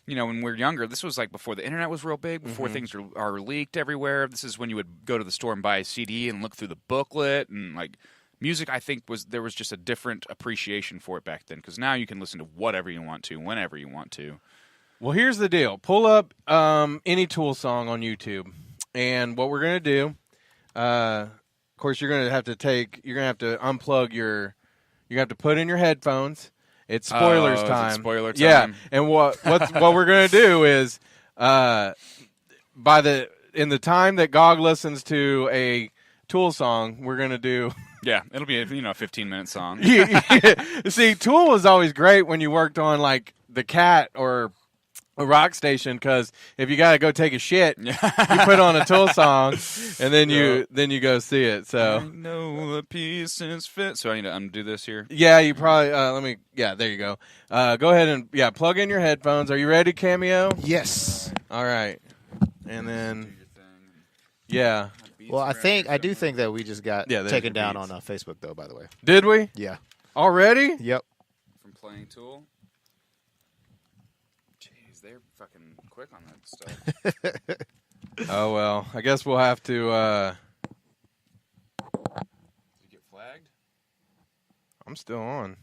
Speaker 2: when we were younger, this was like before the internet was real big, before things are leaked everywhere. This is when you would go to the store and buy a CD and look through the booklet, and like music, I think there was just a different appreciation for it back then, because now you can listen to whatever you want to, whenever you want to.
Speaker 1: Well, here's the deal. Pull up any Tool song on YouTube, and what we're going to do, of course, you're going to have to unplug you're going to have to put in your headphones. It's spoilers time.
Speaker 2: It's spoiler time.
Speaker 1: Yeah, and what we're going to do is, in the time that Gog listens to a Tool song, we're going to do...
Speaker 2: Yeah, it'll be a 15-minute song.
Speaker 1: See, Tool was always great when you worked on like the Cat or a rock station, because if you got to go take a shit, you put on a Tool song and then you go see it. So
Speaker 2: I know the pieces fit. So I need to undo this here.
Speaker 1: Yeah, you probably there you go. Go ahead and plug in your headphones. Are you ready, Cameo?
Speaker 3: Yes.
Speaker 1: All right, and then yeah.
Speaker 3: Well, I do think that we just got taken down
Speaker 1: beats.
Speaker 3: on Facebook, though, by the way.
Speaker 1: Did we?
Speaker 3: Yeah.
Speaker 1: Already?
Speaker 3: Yep.
Speaker 2: From playing Tool? because they're fucking quick on that stuff.
Speaker 1: Oh well, I guess we'll have to.
Speaker 2: Did you get flagged?
Speaker 1: I'm still on.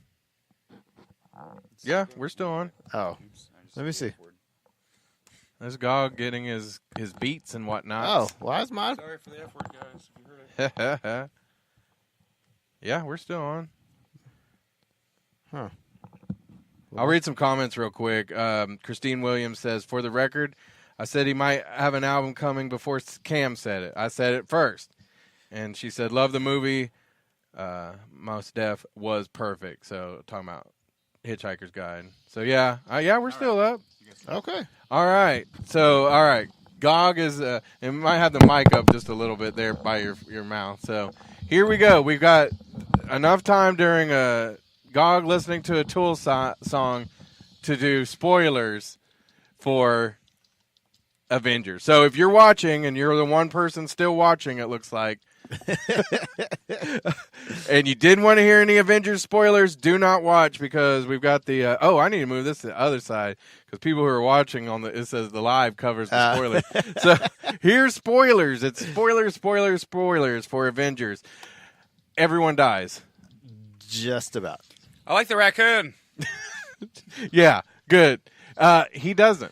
Speaker 1: Yeah, we're still on.
Speaker 3: Oh,
Speaker 2: Oops, I just
Speaker 3: let me
Speaker 2: said the
Speaker 3: see.
Speaker 2: F word.
Speaker 1: There's Gog getting his beats and whatnot.
Speaker 3: Oh, why is mine?
Speaker 2: Sorry for the F word, guys. If you heard it.
Speaker 1: Yeah, we're still on.
Speaker 3: Huh.
Speaker 1: I'll read some comments real quick. Christine Williams says, for the record, I said he might have an album coming before Cam said it. I said it first. And she said, love the movie. Mos Def was perfect. So, talking about Hitchhiker's Guide. So, yeah. We're still up.
Speaker 3: Okay.
Speaker 1: All right. So, all right. Gog is, and might have the mic up just a little bit there by your mouth. So, here we go. We've got enough time during Gog listening to a Tool song to do spoilers for Avengers. So if you're watching and you're the one person still watching, it looks like, and you didn't want to hear any Avengers spoilers, do not watch because we've got the, I need to move this to the other side because people who are watching it says the live covers the spoilers. So here's spoilers. It's spoilers for Avengers. Everyone dies.
Speaker 3: Just about.
Speaker 2: I like the raccoon.
Speaker 1: Yeah, good. He doesn't.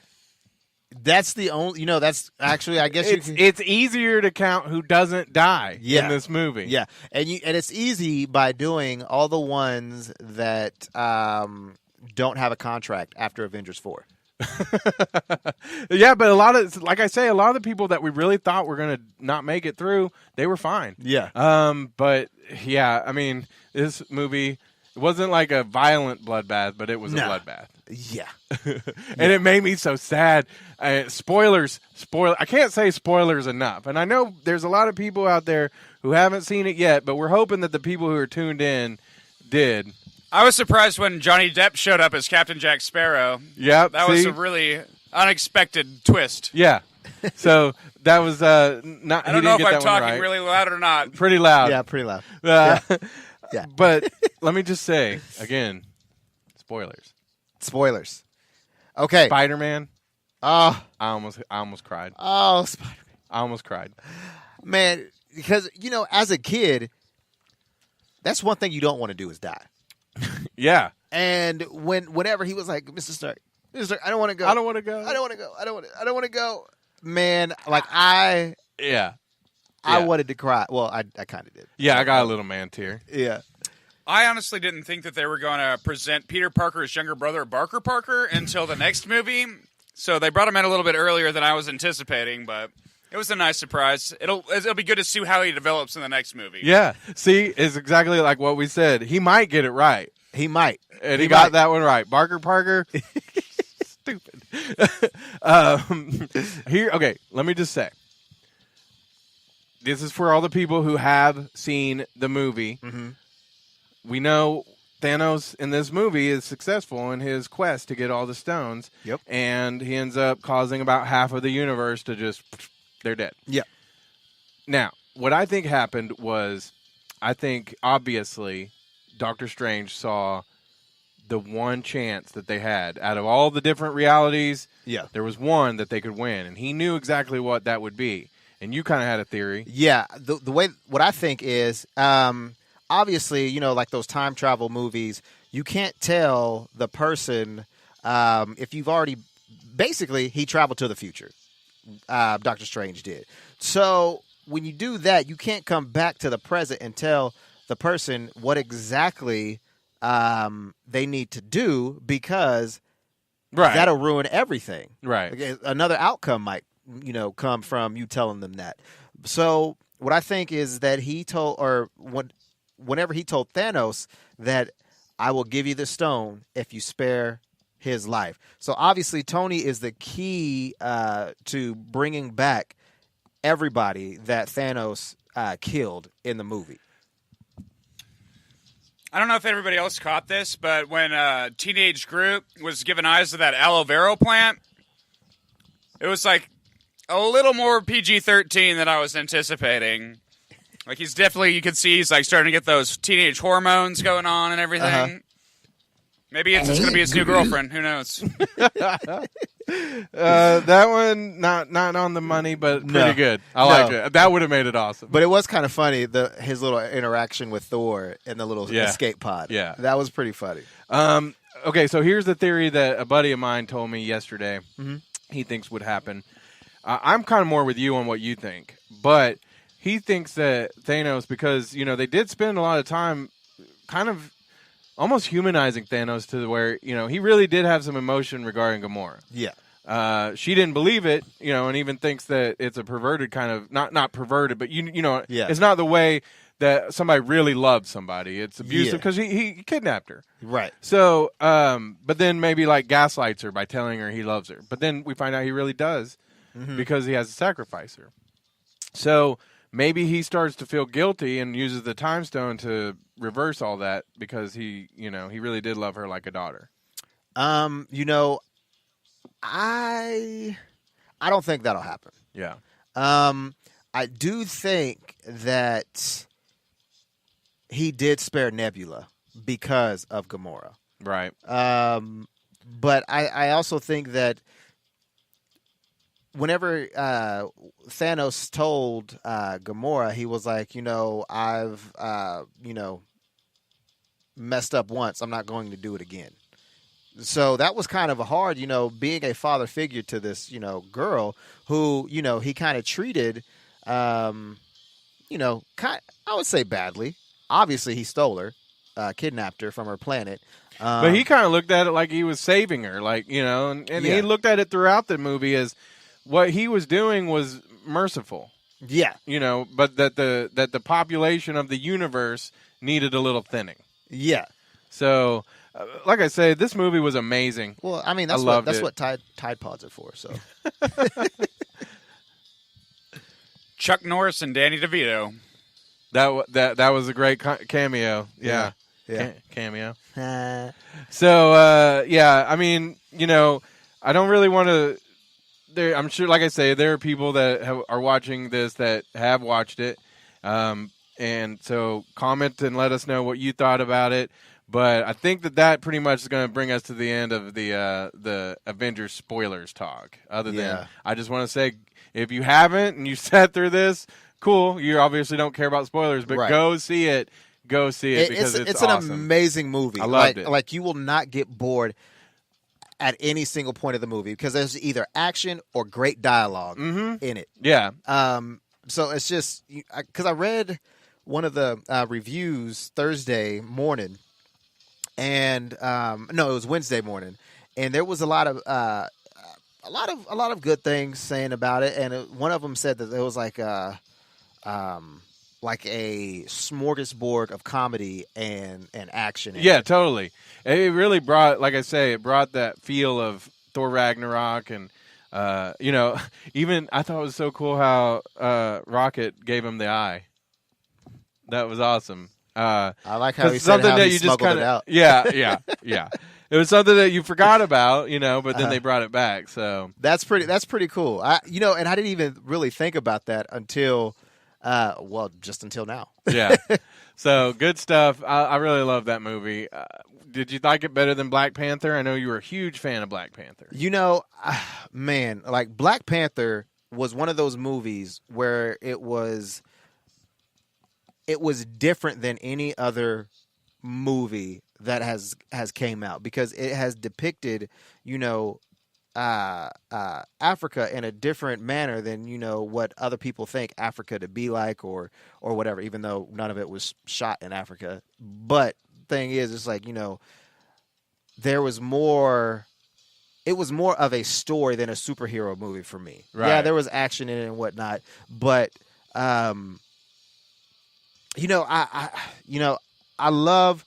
Speaker 3: That's the only. That's actually. I guess
Speaker 1: It's easier to count who doesn't die in this movie.
Speaker 3: Yeah, and it's easy by doing all the ones that don't have a contract after Avengers 4.
Speaker 1: Yeah, but a lot of the people that we really thought were gonna not make it through, they were fine.
Speaker 3: Yeah.
Speaker 1: But yeah, I mean, this movie. It wasn't like a violent bloodbath, but it was a bloodbath.
Speaker 3: Yeah.
Speaker 1: And it made me so sad. Spoilers. I can't say spoilers enough. And I know there's a lot of people out there who haven't seen it yet, but we're hoping that the people who are tuned in did.
Speaker 2: I was surprised when Johnny Depp showed up as Captain Jack Sparrow.
Speaker 1: Yep.
Speaker 2: That was a really unexpected twist.
Speaker 1: Yeah. So that was not.
Speaker 2: I don't know if I'm talking really loud or not.
Speaker 1: Pretty loud.
Speaker 3: Yeah, pretty loud. Yeah.
Speaker 1: But let me just say again,
Speaker 3: Spoilers. Okay.
Speaker 1: Spider-Man.
Speaker 3: Oh,
Speaker 1: I almost cried.
Speaker 3: oh, Spider-Man.
Speaker 1: I almost cried.
Speaker 3: Man, because as a kid, that's one thing you don't want to do is die.
Speaker 1: Yeah.
Speaker 3: And whenever he was like, Mr. Stark, I don't want to go.
Speaker 1: I don't want to go.
Speaker 3: I don't want to go. I don't want to go. Man, like I wanted to cry. Well, I kind of did.
Speaker 1: Yeah, I got a little man tear.
Speaker 3: Yeah.
Speaker 2: I honestly didn't think that they were going to present Peter Parker's younger brother, Barker Parker, until the next movie. So they brought him in a little bit earlier than I was anticipating, but it was a nice surprise. It'll be good to see how he develops in the next movie.
Speaker 1: Yeah. See, it's exactly like what we said. He might get it right.
Speaker 3: He might.
Speaker 1: And he got that one right. Barker Parker. Stupid. Okay, let me just say. This is for all the people who have seen the movie.
Speaker 3: Mm-hmm.
Speaker 1: We know Thanos in this movie is successful in his quest to get all the stones.
Speaker 3: Yep.
Speaker 1: And he ends up causing about half of the universe to just, they're dead.
Speaker 3: Yep.
Speaker 1: Now, what I think happened was, obviously, Doctor Strange saw the one chance that they had. Out of all the different realities, there was one that they could win. And he knew exactly what that would be. And you kind of had a theory.
Speaker 3: Yeah. The way, what I think is, obviously, like those time travel movies, you can't tell the person if you've already, basically, he traveled to the future. Doctor Strange did. So when you do that, you can't come back to the present and tell the person what exactly they need to do because that'll ruin everything.
Speaker 1: Right.
Speaker 3: Okay, another outcome might, come from you telling them that. So what I think is that he told, or whenever he told Thanos that I will give you the stone if you spare his life. So obviously Tony is the key to bringing back everybody that Thanos killed in the movie.
Speaker 2: I don't know if everybody else caught this, but when Teenage Groot was given eyes to that aloe vera plant, it was like a little more PG-13 than I was anticipating. Like he's definitely, you can see he's like starting to get those teenage hormones going on and everything. Maybe it's just going to be his new girlfriend. Who knows?
Speaker 1: That one not on the money, but pretty
Speaker 3: No.
Speaker 1: good. I liked it. That would have made it awesome.
Speaker 3: But it was kind of funny, his little interaction with Thor in the little escape pod.
Speaker 1: Yeah.
Speaker 3: That was pretty funny.
Speaker 1: Okay, so here's the theory that a buddy of mine told me yesterday.
Speaker 3: Mm-hmm.
Speaker 1: He thinks would happen. I'm kind of more with you on what you think, but he thinks that Thanos, because they did spend a lot of time kind of almost humanizing Thanos to where he really did have some emotion regarding Gamora.
Speaker 3: Yeah.
Speaker 1: She didn't believe it, and even thinks that it's a perverted kind of not perverted, but
Speaker 3: Yeah.
Speaker 1: it's not the way that somebody really loves somebody. It's abusive
Speaker 3: Yeah.
Speaker 1: because he kidnapped her.
Speaker 3: Right.
Speaker 1: So, but then maybe like gaslights her by telling her he loves her. But then we find out he really does because he has to sacrifice her. So maybe he starts to feel guilty and uses the time stone to reverse all that because he really did love her like a daughter.
Speaker 3: I don't think that'll happen.
Speaker 1: Yeah.
Speaker 3: I do think that he did spare Nebula because of Gamora.
Speaker 1: Right.
Speaker 3: But I also think that whenever Thanos told Gamora, he was like, I've messed up once. I'm not going to do it again. So that was kind of hard, being a father figure to this, girl who, he kind of treated, I would say badly. Obviously, he stole her, kidnapped her from her planet.
Speaker 1: But he kind of looked at it like he was saving her, like, and
Speaker 3: Yeah.
Speaker 1: he looked at it throughout the movie as what he was doing was merciful.
Speaker 3: Yeah.
Speaker 1: But that the population of the universe needed a little thinning.
Speaker 3: Yeah.
Speaker 1: So, like I say, this movie was amazing.
Speaker 3: Well, I mean,
Speaker 1: I loved it.
Speaker 3: what Tide Pods are for. So
Speaker 2: Chuck Norris and Danny DeVito.
Speaker 1: That was a great cameo. Yeah.
Speaker 3: Yeah.
Speaker 1: Cameo. So, I mean, I don't really want to. I'm sure, like I say, there are people that are watching this that have watched it. And so comment and let us know what you thought about it. But I think that pretty much is going to bring us to the end of the Avengers spoilers talk. Other than, I just want to say, if you haven't and you sat through this, cool. You obviously don't care about spoilers, but go see it. Go see it because it's awesome.
Speaker 3: An amazing movie.
Speaker 1: I loved it.
Speaker 3: Like, you will not get bored at any single point of the movie because there's either action or great dialogue in it.
Speaker 1: Yeah.
Speaker 3: So it's just because I read one of the reviews Thursday morning, and no, it was Wednesday morning, and there was a lot of good things saying about it, and one of them said that it was like a smorgasbord of comedy and action.
Speaker 1: Yeah, totally. It really brought, like I say, it brought that feel of Thor Ragnarok, and even I thought it was so cool how Rocket gave him the eye. That was awesome.
Speaker 3: I like how he said how he smuggled it out.
Speaker 1: Yeah. It was something that you forgot about, but then they brought it back. So
Speaker 3: that's pretty cool. And I didn't even really think about that until, just until now.
Speaker 1: Yeah. So good stuff. I really love that movie. Did you like it better than Black Panther? I know you were a huge fan of Black Panther.
Speaker 3: Man, like Black Panther was one of those movies where it was different than any other movie that has came out because it has depicted, Africa in a different manner than what other people think Africa to be like or whatever. Even though none of it was shot in Africa, but thing is, it's like there was more. It was more of a story than a superhero movie for me.
Speaker 1: Right.
Speaker 3: Yeah, there was action in it and whatnot, but I love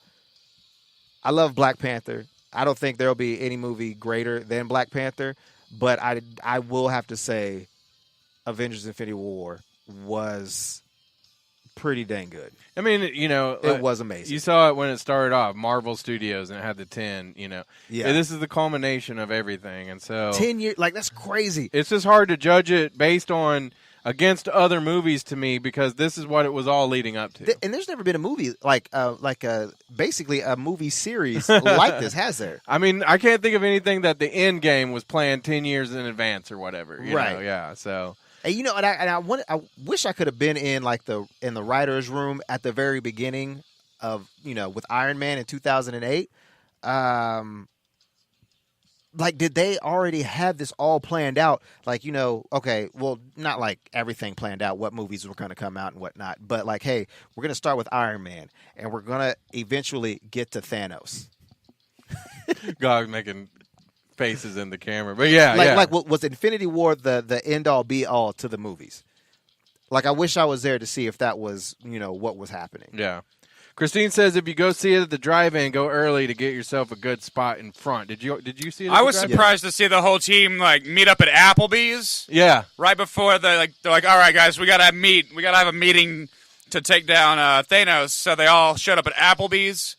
Speaker 3: Black Panther. I don't think there'll be any movie greater than Black Panther, but I will have to say Avengers-Infinity War was pretty dang good.
Speaker 1: I mean,
Speaker 3: it was amazing.
Speaker 1: You saw it when it started off, Marvel Studios, and it had the 10,
Speaker 3: Yeah.
Speaker 1: This is the culmination of everything, and so
Speaker 3: 10 years, like, that's crazy.
Speaker 1: It's just hard to judge it based on, against other movies to me because this is what it was all leading up to.
Speaker 3: And there's never been a movie basically a movie series like this, has there?
Speaker 1: I mean, I can't think of anything that the end game was planned 10 years in advance or whatever. You
Speaker 3: Right.
Speaker 1: know? Yeah. So.
Speaker 3: And I wish I could have been in in the writers' room at the very beginning of with Iron Man in 2008. Did they already have this all planned out? Okay, well, not like everything planned out, what movies were going to come out and whatnot, but hey, we're going to start with Iron Man, and we're going to eventually get to Thanos.
Speaker 1: Gog making faces in the camera, but yeah.
Speaker 3: Was Infinity War the end all be all to the movies? I wish I was there to see if that was what was happening.
Speaker 1: Yeah. Christine says if you go see it at the drive-in, go early to get yourself a good spot in front. Did you see it?
Speaker 2: I was surprised to see the whole team meet up at Applebee's.
Speaker 1: Yeah.
Speaker 2: Right before they're like, all right, guys, we gotta have a meeting to take down Thanos. So they all showed up at Applebee's.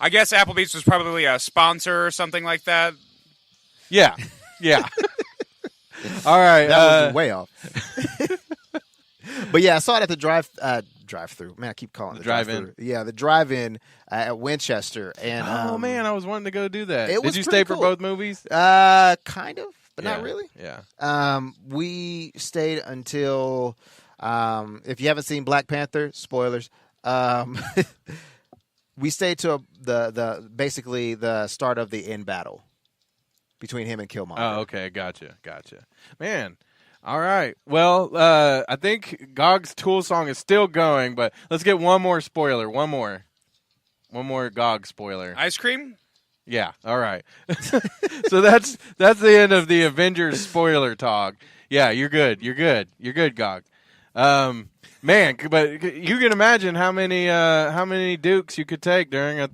Speaker 2: I guess Applebee's was probably a sponsor or something like that.
Speaker 1: Yeah. Yeah. All right.
Speaker 3: That was way off. But yeah, I saw it at the drive-through. Man, I keep calling it the
Speaker 1: drive-in.
Speaker 3: Yeah, the drive-in at Winchester. And
Speaker 1: oh man, I was wanting to go do that.
Speaker 3: It was
Speaker 1: Did you
Speaker 3: pretty
Speaker 1: stay for
Speaker 3: cool.
Speaker 1: both movies?
Speaker 3: Kind of, but not
Speaker 1: Yeah,
Speaker 3: really.
Speaker 1: Yeah.
Speaker 3: We stayed until if you haven't seen Black Panther, spoilers. We stayed till basically the start of the end battle between him and Killmonger.
Speaker 1: Oh, okay. Gotcha. Man. All right. Well, I think Gog's Tool song is still going, but let's get one more spoiler. One more Gog spoiler.
Speaker 2: Ice cream?
Speaker 1: Yeah. All right. So that's the end of the Avengers spoiler talk. Yeah, you're good. You're good, Gog. Man, but you can imagine how many dukes you could take during a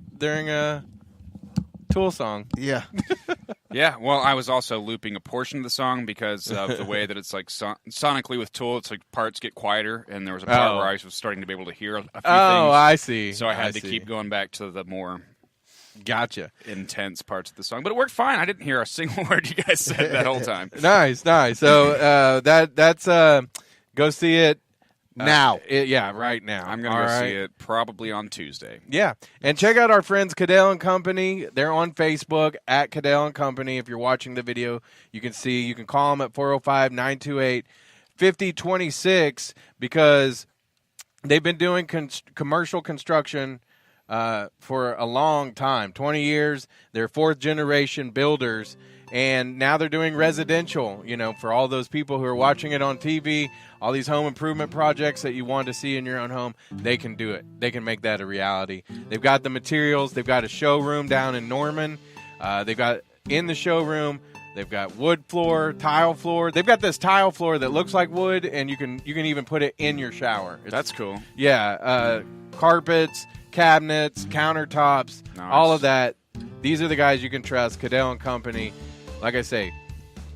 Speaker 1: Tool song.
Speaker 3: Yeah.
Speaker 2: Yeah, well, I was also looping a portion of the song because of the way that it's sonically with Tool, it's parts get quieter, and there was a part where I was starting to be able to hear a few things.
Speaker 1: Oh, I see.
Speaker 2: So I had to keep going back to the more
Speaker 1: Gotcha.
Speaker 2: intense parts of the song. But it worked fine. I didn't hear a single word you guys said that whole time.
Speaker 1: Nice. So that's go see it
Speaker 3: Now.
Speaker 1: right now.
Speaker 2: I'm going to go see it probably on Tuesday.
Speaker 1: Yeah, and check out our friends Cadell and Company. They're on Facebook at Cadell and Company. If you're watching the video, you can see. You can call them at 405-928-5026 because they've been doing commercial construction for a long time, 20 years. They're fourth-generation builders, and now they're doing residential, for all those people who are watching it on TV, all these home improvement projects that you want to see in your own home, they can do it. They can make that a reality. They've got the materials. They've got a showroom down in Norman. They've got in the showroom, they've got wood floor, tile floor. They've got this tile floor that looks like wood, and you can even put it in your shower.
Speaker 2: That's cool.
Speaker 1: Yeah, carpets, cabinets, countertops,
Speaker 2: Nice.
Speaker 1: all of that. These are the guys you can trust, Cadell and Company. Like I say,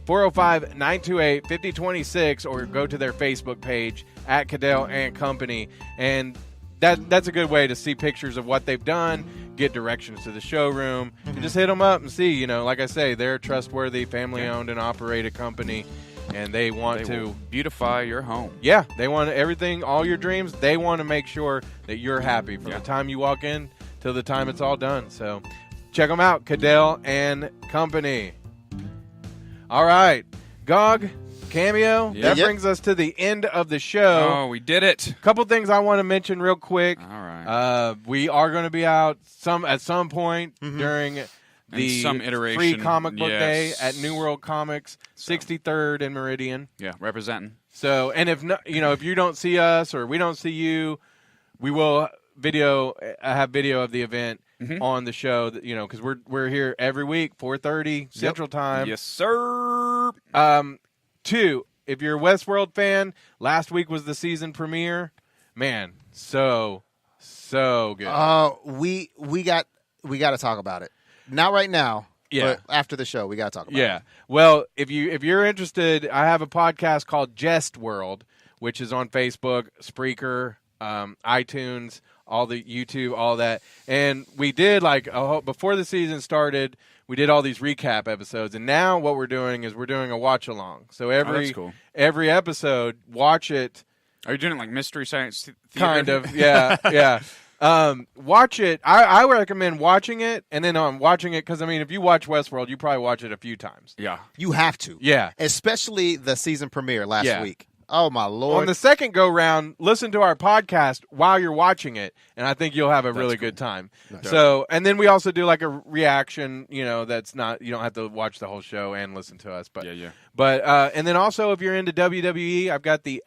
Speaker 1: 405-928-5026 or go to their Facebook page at Cadell and Company. And that's a good way to see pictures of what they've done, get directions to the showroom. You just hit them up and see, like I say, they're a trustworthy, family-owned and operated company. And they want to
Speaker 2: will beautify your home.
Speaker 1: Yeah, they want everything, all your dreams. They want to make sure that you're happy from the time you walk in till the time it's all done. So check them out, Cadell and Company. All right, Gog, Cameo. That brings us to the end of the show.
Speaker 2: Oh, we did it.
Speaker 1: A couple things I want to mention real quick.
Speaker 2: All right.
Speaker 1: We are going to be out at some point during the
Speaker 2: some iteration,
Speaker 1: free comic book day
Speaker 2: yes.
Speaker 1: at New World Comics, 63rd and Meridian.
Speaker 2: Yeah, representing.
Speaker 1: So, and if you don't see us or we don't see you, we will have video of the event on the show. That, because we're here every week, 4:30 Central Time.
Speaker 2: Yes, sir.
Speaker 1: 2, if you're a Westworld fan, last week was the season premiere. Man, so good.
Speaker 3: We got to talk about it. Not right now.
Speaker 1: Yeah.
Speaker 3: But after the show, we got to talk about it.
Speaker 1: Yeah. Well, if you're interested, I have a podcast called Jest World, which is on Facebook, Spreaker, iTunes, all the YouTube, all that. And we did before the season started, we did all these recap episodes. And now what we're doing is we're doing a watch along. So
Speaker 2: that's cool.
Speaker 1: every episode, watch it.
Speaker 2: Are you doing it like Mystery Science Theater?
Speaker 1: Kind of, yeah, yeah. Watch it. I recommend watching it, and then watching it because, I mean, if you watch Westworld, you probably watch it a few times.
Speaker 2: Yeah.
Speaker 3: You have to.
Speaker 1: Yeah.
Speaker 3: Especially the season premiere last week. Oh, my Lord.
Speaker 1: On the second go-round, listen to our podcast while you're watching it, and I think you'll have a really good time.
Speaker 3: Nice.
Speaker 1: So, and then we also do like a reaction, that's not, you don't have to watch the whole show and listen to us. But, But, and then also if you're into WWE, I've got the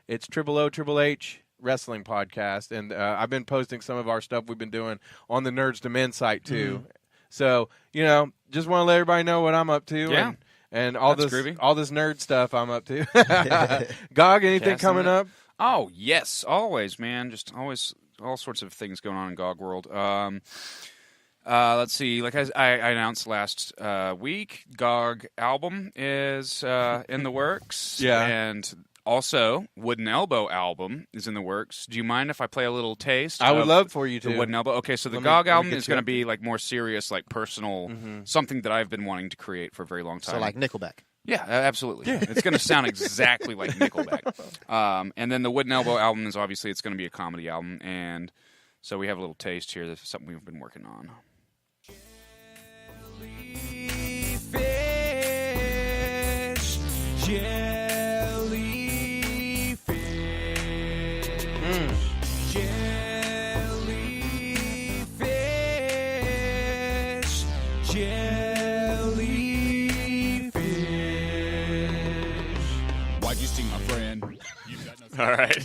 Speaker 1: it's OOH wrestling podcast, and I've been posting some of our stuff we've been doing on the Nerds to Men site too. So just want to let everybody know what I'm up to, and all this nerd stuff I'm up to. Gog, anything coming up?
Speaker 2: Oh yes, always, man. Just always all sorts of things going on in Gog world. Let's see. Like I announced last week, Gog album is in the works.
Speaker 1: Yeah,
Speaker 2: and also, Wooden Elbow album is in the works. Do you mind if I play a little taste?
Speaker 1: I would love for you to.
Speaker 2: The Wooden Elbow. Okay, so the Gog album is going to be like more serious, like personal, something that I've been wanting to create for a very long time.
Speaker 3: So like Nickelback.
Speaker 2: Yeah, absolutely. Yeah. It's going to sound exactly like Nickelback. And then the Wooden Elbow album is obviously it's going to be a comedy album, and so we have a little taste here. This is something we've been working on.
Speaker 7: Jellyfish.
Speaker 8: Why'd you sting my friend?
Speaker 2: All right.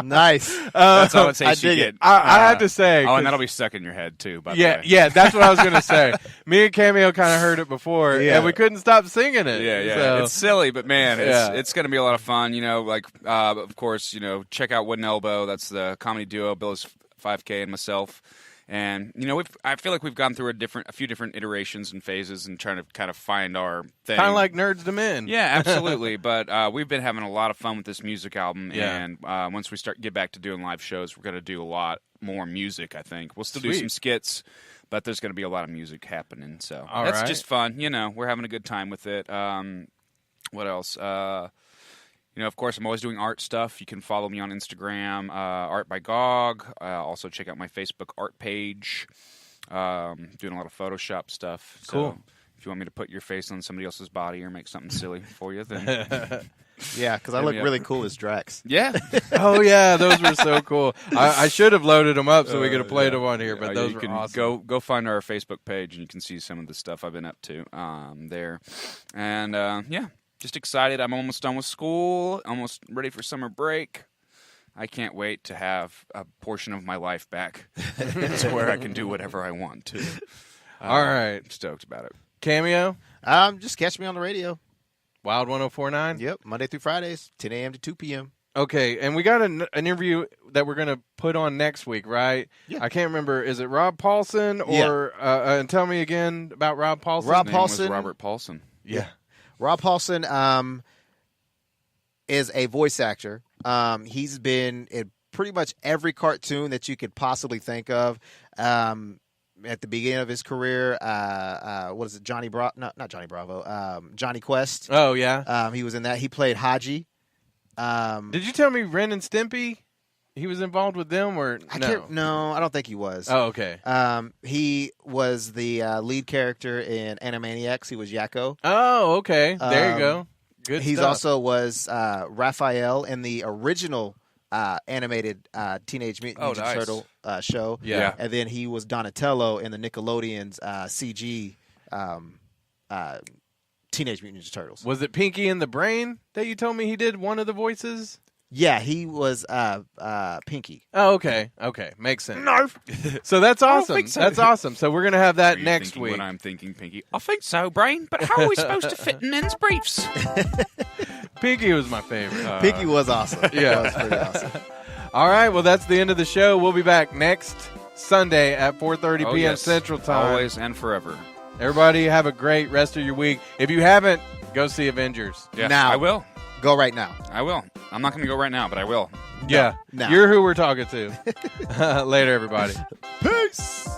Speaker 3: Nice.
Speaker 2: That's all it takes
Speaker 3: I
Speaker 2: you
Speaker 3: dig
Speaker 2: get.
Speaker 3: it.
Speaker 1: I have to say.
Speaker 2: Oh, and that'll be stuck in your head, too, by the way.
Speaker 1: Yeah, that's what I was going to say. Me and Cameo kind of heard it before, and we couldn't stop singing it.
Speaker 2: Yeah.
Speaker 1: So.
Speaker 2: It's silly, but man, it's going to be a lot of fun. Of course, check out Wooden Elbow. That's the comedy duo, Billis 5K and myself. And I feel like we've gone through a few different iterations and phases and trying to kind of find our thing.
Speaker 1: Kind of like Nerds to Men.
Speaker 2: Yeah, absolutely. But we've been having a lot of fun with this music album.
Speaker 1: Yeah.
Speaker 2: And once we get back to doing live shows, we're going to do a lot more music. I think we'll still do some skits, but there's going to be a lot of music happening. So that's just fun. We're having a good time with it. What else? Of course, I'm always doing art stuff. You can follow me on Instagram, Art by Gog. Also, check out my Facebook art page. Doing a lot of Photoshop stuff.
Speaker 1: Cool.
Speaker 2: So if you want me to put your face on somebody else's body or make something silly for you, then
Speaker 3: yeah, because I look really cool as Drax.
Speaker 2: Yeah.
Speaker 1: Oh yeah, those were so cool. I should have loaded them up so we could have played them on here, but those were awesome.
Speaker 2: Go find our Facebook page and you can see some of the stuff I've been up to there. And just excited. I'm almost done with school, almost ready for summer break. I can't wait to have a portion of my life back. It's where I can do whatever I want to.
Speaker 1: All right.
Speaker 2: I'm stoked about it.
Speaker 1: Cameo?
Speaker 3: Just catch me on the radio.
Speaker 1: Wild 104.9?
Speaker 3: Yep, Monday through Fridays, 10 a.m. to 2 p.m.
Speaker 1: Okay, and we got an interview that we're going to put on next week, right?
Speaker 3: Yeah.
Speaker 1: I can't remember. Is it Rob Paulson? Or and tell me again about Rob Paulson.
Speaker 3: Rob
Speaker 2: His name was
Speaker 3: Paulson.
Speaker 2: Robert Paulson.
Speaker 1: Yeah.
Speaker 3: Rob Paulson is a voice actor. He's been in pretty much every cartoon that you could possibly think of. At the beginning of his career, what is it? Not Johnny Bravo. Johnny Quest.
Speaker 1: Oh, yeah.
Speaker 3: He was in that. He played Haji.
Speaker 1: Did you tell me Ren and Stimpy? He was involved with them, or no?
Speaker 3: No, I don't think he was.
Speaker 1: Oh, okay.
Speaker 3: He was the lead character in Animaniacs. He was Yakko.
Speaker 1: Oh, okay. There you go. Good
Speaker 3: He
Speaker 1: stuff.
Speaker 3: also was Raphael in the original animated Teenage Mutant Ninja Turtle show.
Speaker 1: Yeah.
Speaker 3: And then he was Donatello in the Nickelodeon's CG Teenage Mutant Ninja Turtles.
Speaker 1: Was it Pinky in the Brain that you told me he did one of the voices?
Speaker 3: Yeah, he was Pinky.
Speaker 1: Oh, okay. Okay. Makes sense. No. So that's awesome.
Speaker 2: think so.
Speaker 1: That's awesome. So we're going to have that
Speaker 2: Are you
Speaker 1: next
Speaker 2: thinking
Speaker 1: week.
Speaker 2: What I'm thinking, Pinky. I think so, Brain. But how are we supposed to fit in men's briefs?
Speaker 1: Pinky was my favorite.
Speaker 3: Pinky was awesome.
Speaker 1: Yeah.
Speaker 3: It was pretty awesome.
Speaker 1: All right. Well, that's the end of the show. We'll be back next Sunday at 4:30
Speaker 2: Oh,
Speaker 1: p.m.
Speaker 2: yes.
Speaker 1: Central Time.
Speaker 2: Always and forever.
Speaker 1: Everybody have a great rest of your week. If you haven't, go see Avengers.
Speaker 2: Yeah,
Speaker 3: Now.
Speaker 2: I will.
Speaker 3: Go right now.
Speaker 2: I will. I'm not going to go right now, but I will.
Speaker 1: Yeah.
Speaker 3: No.
Speaker 1: You're who we're talking to. Later, everybody.
Speaker 3: Peace.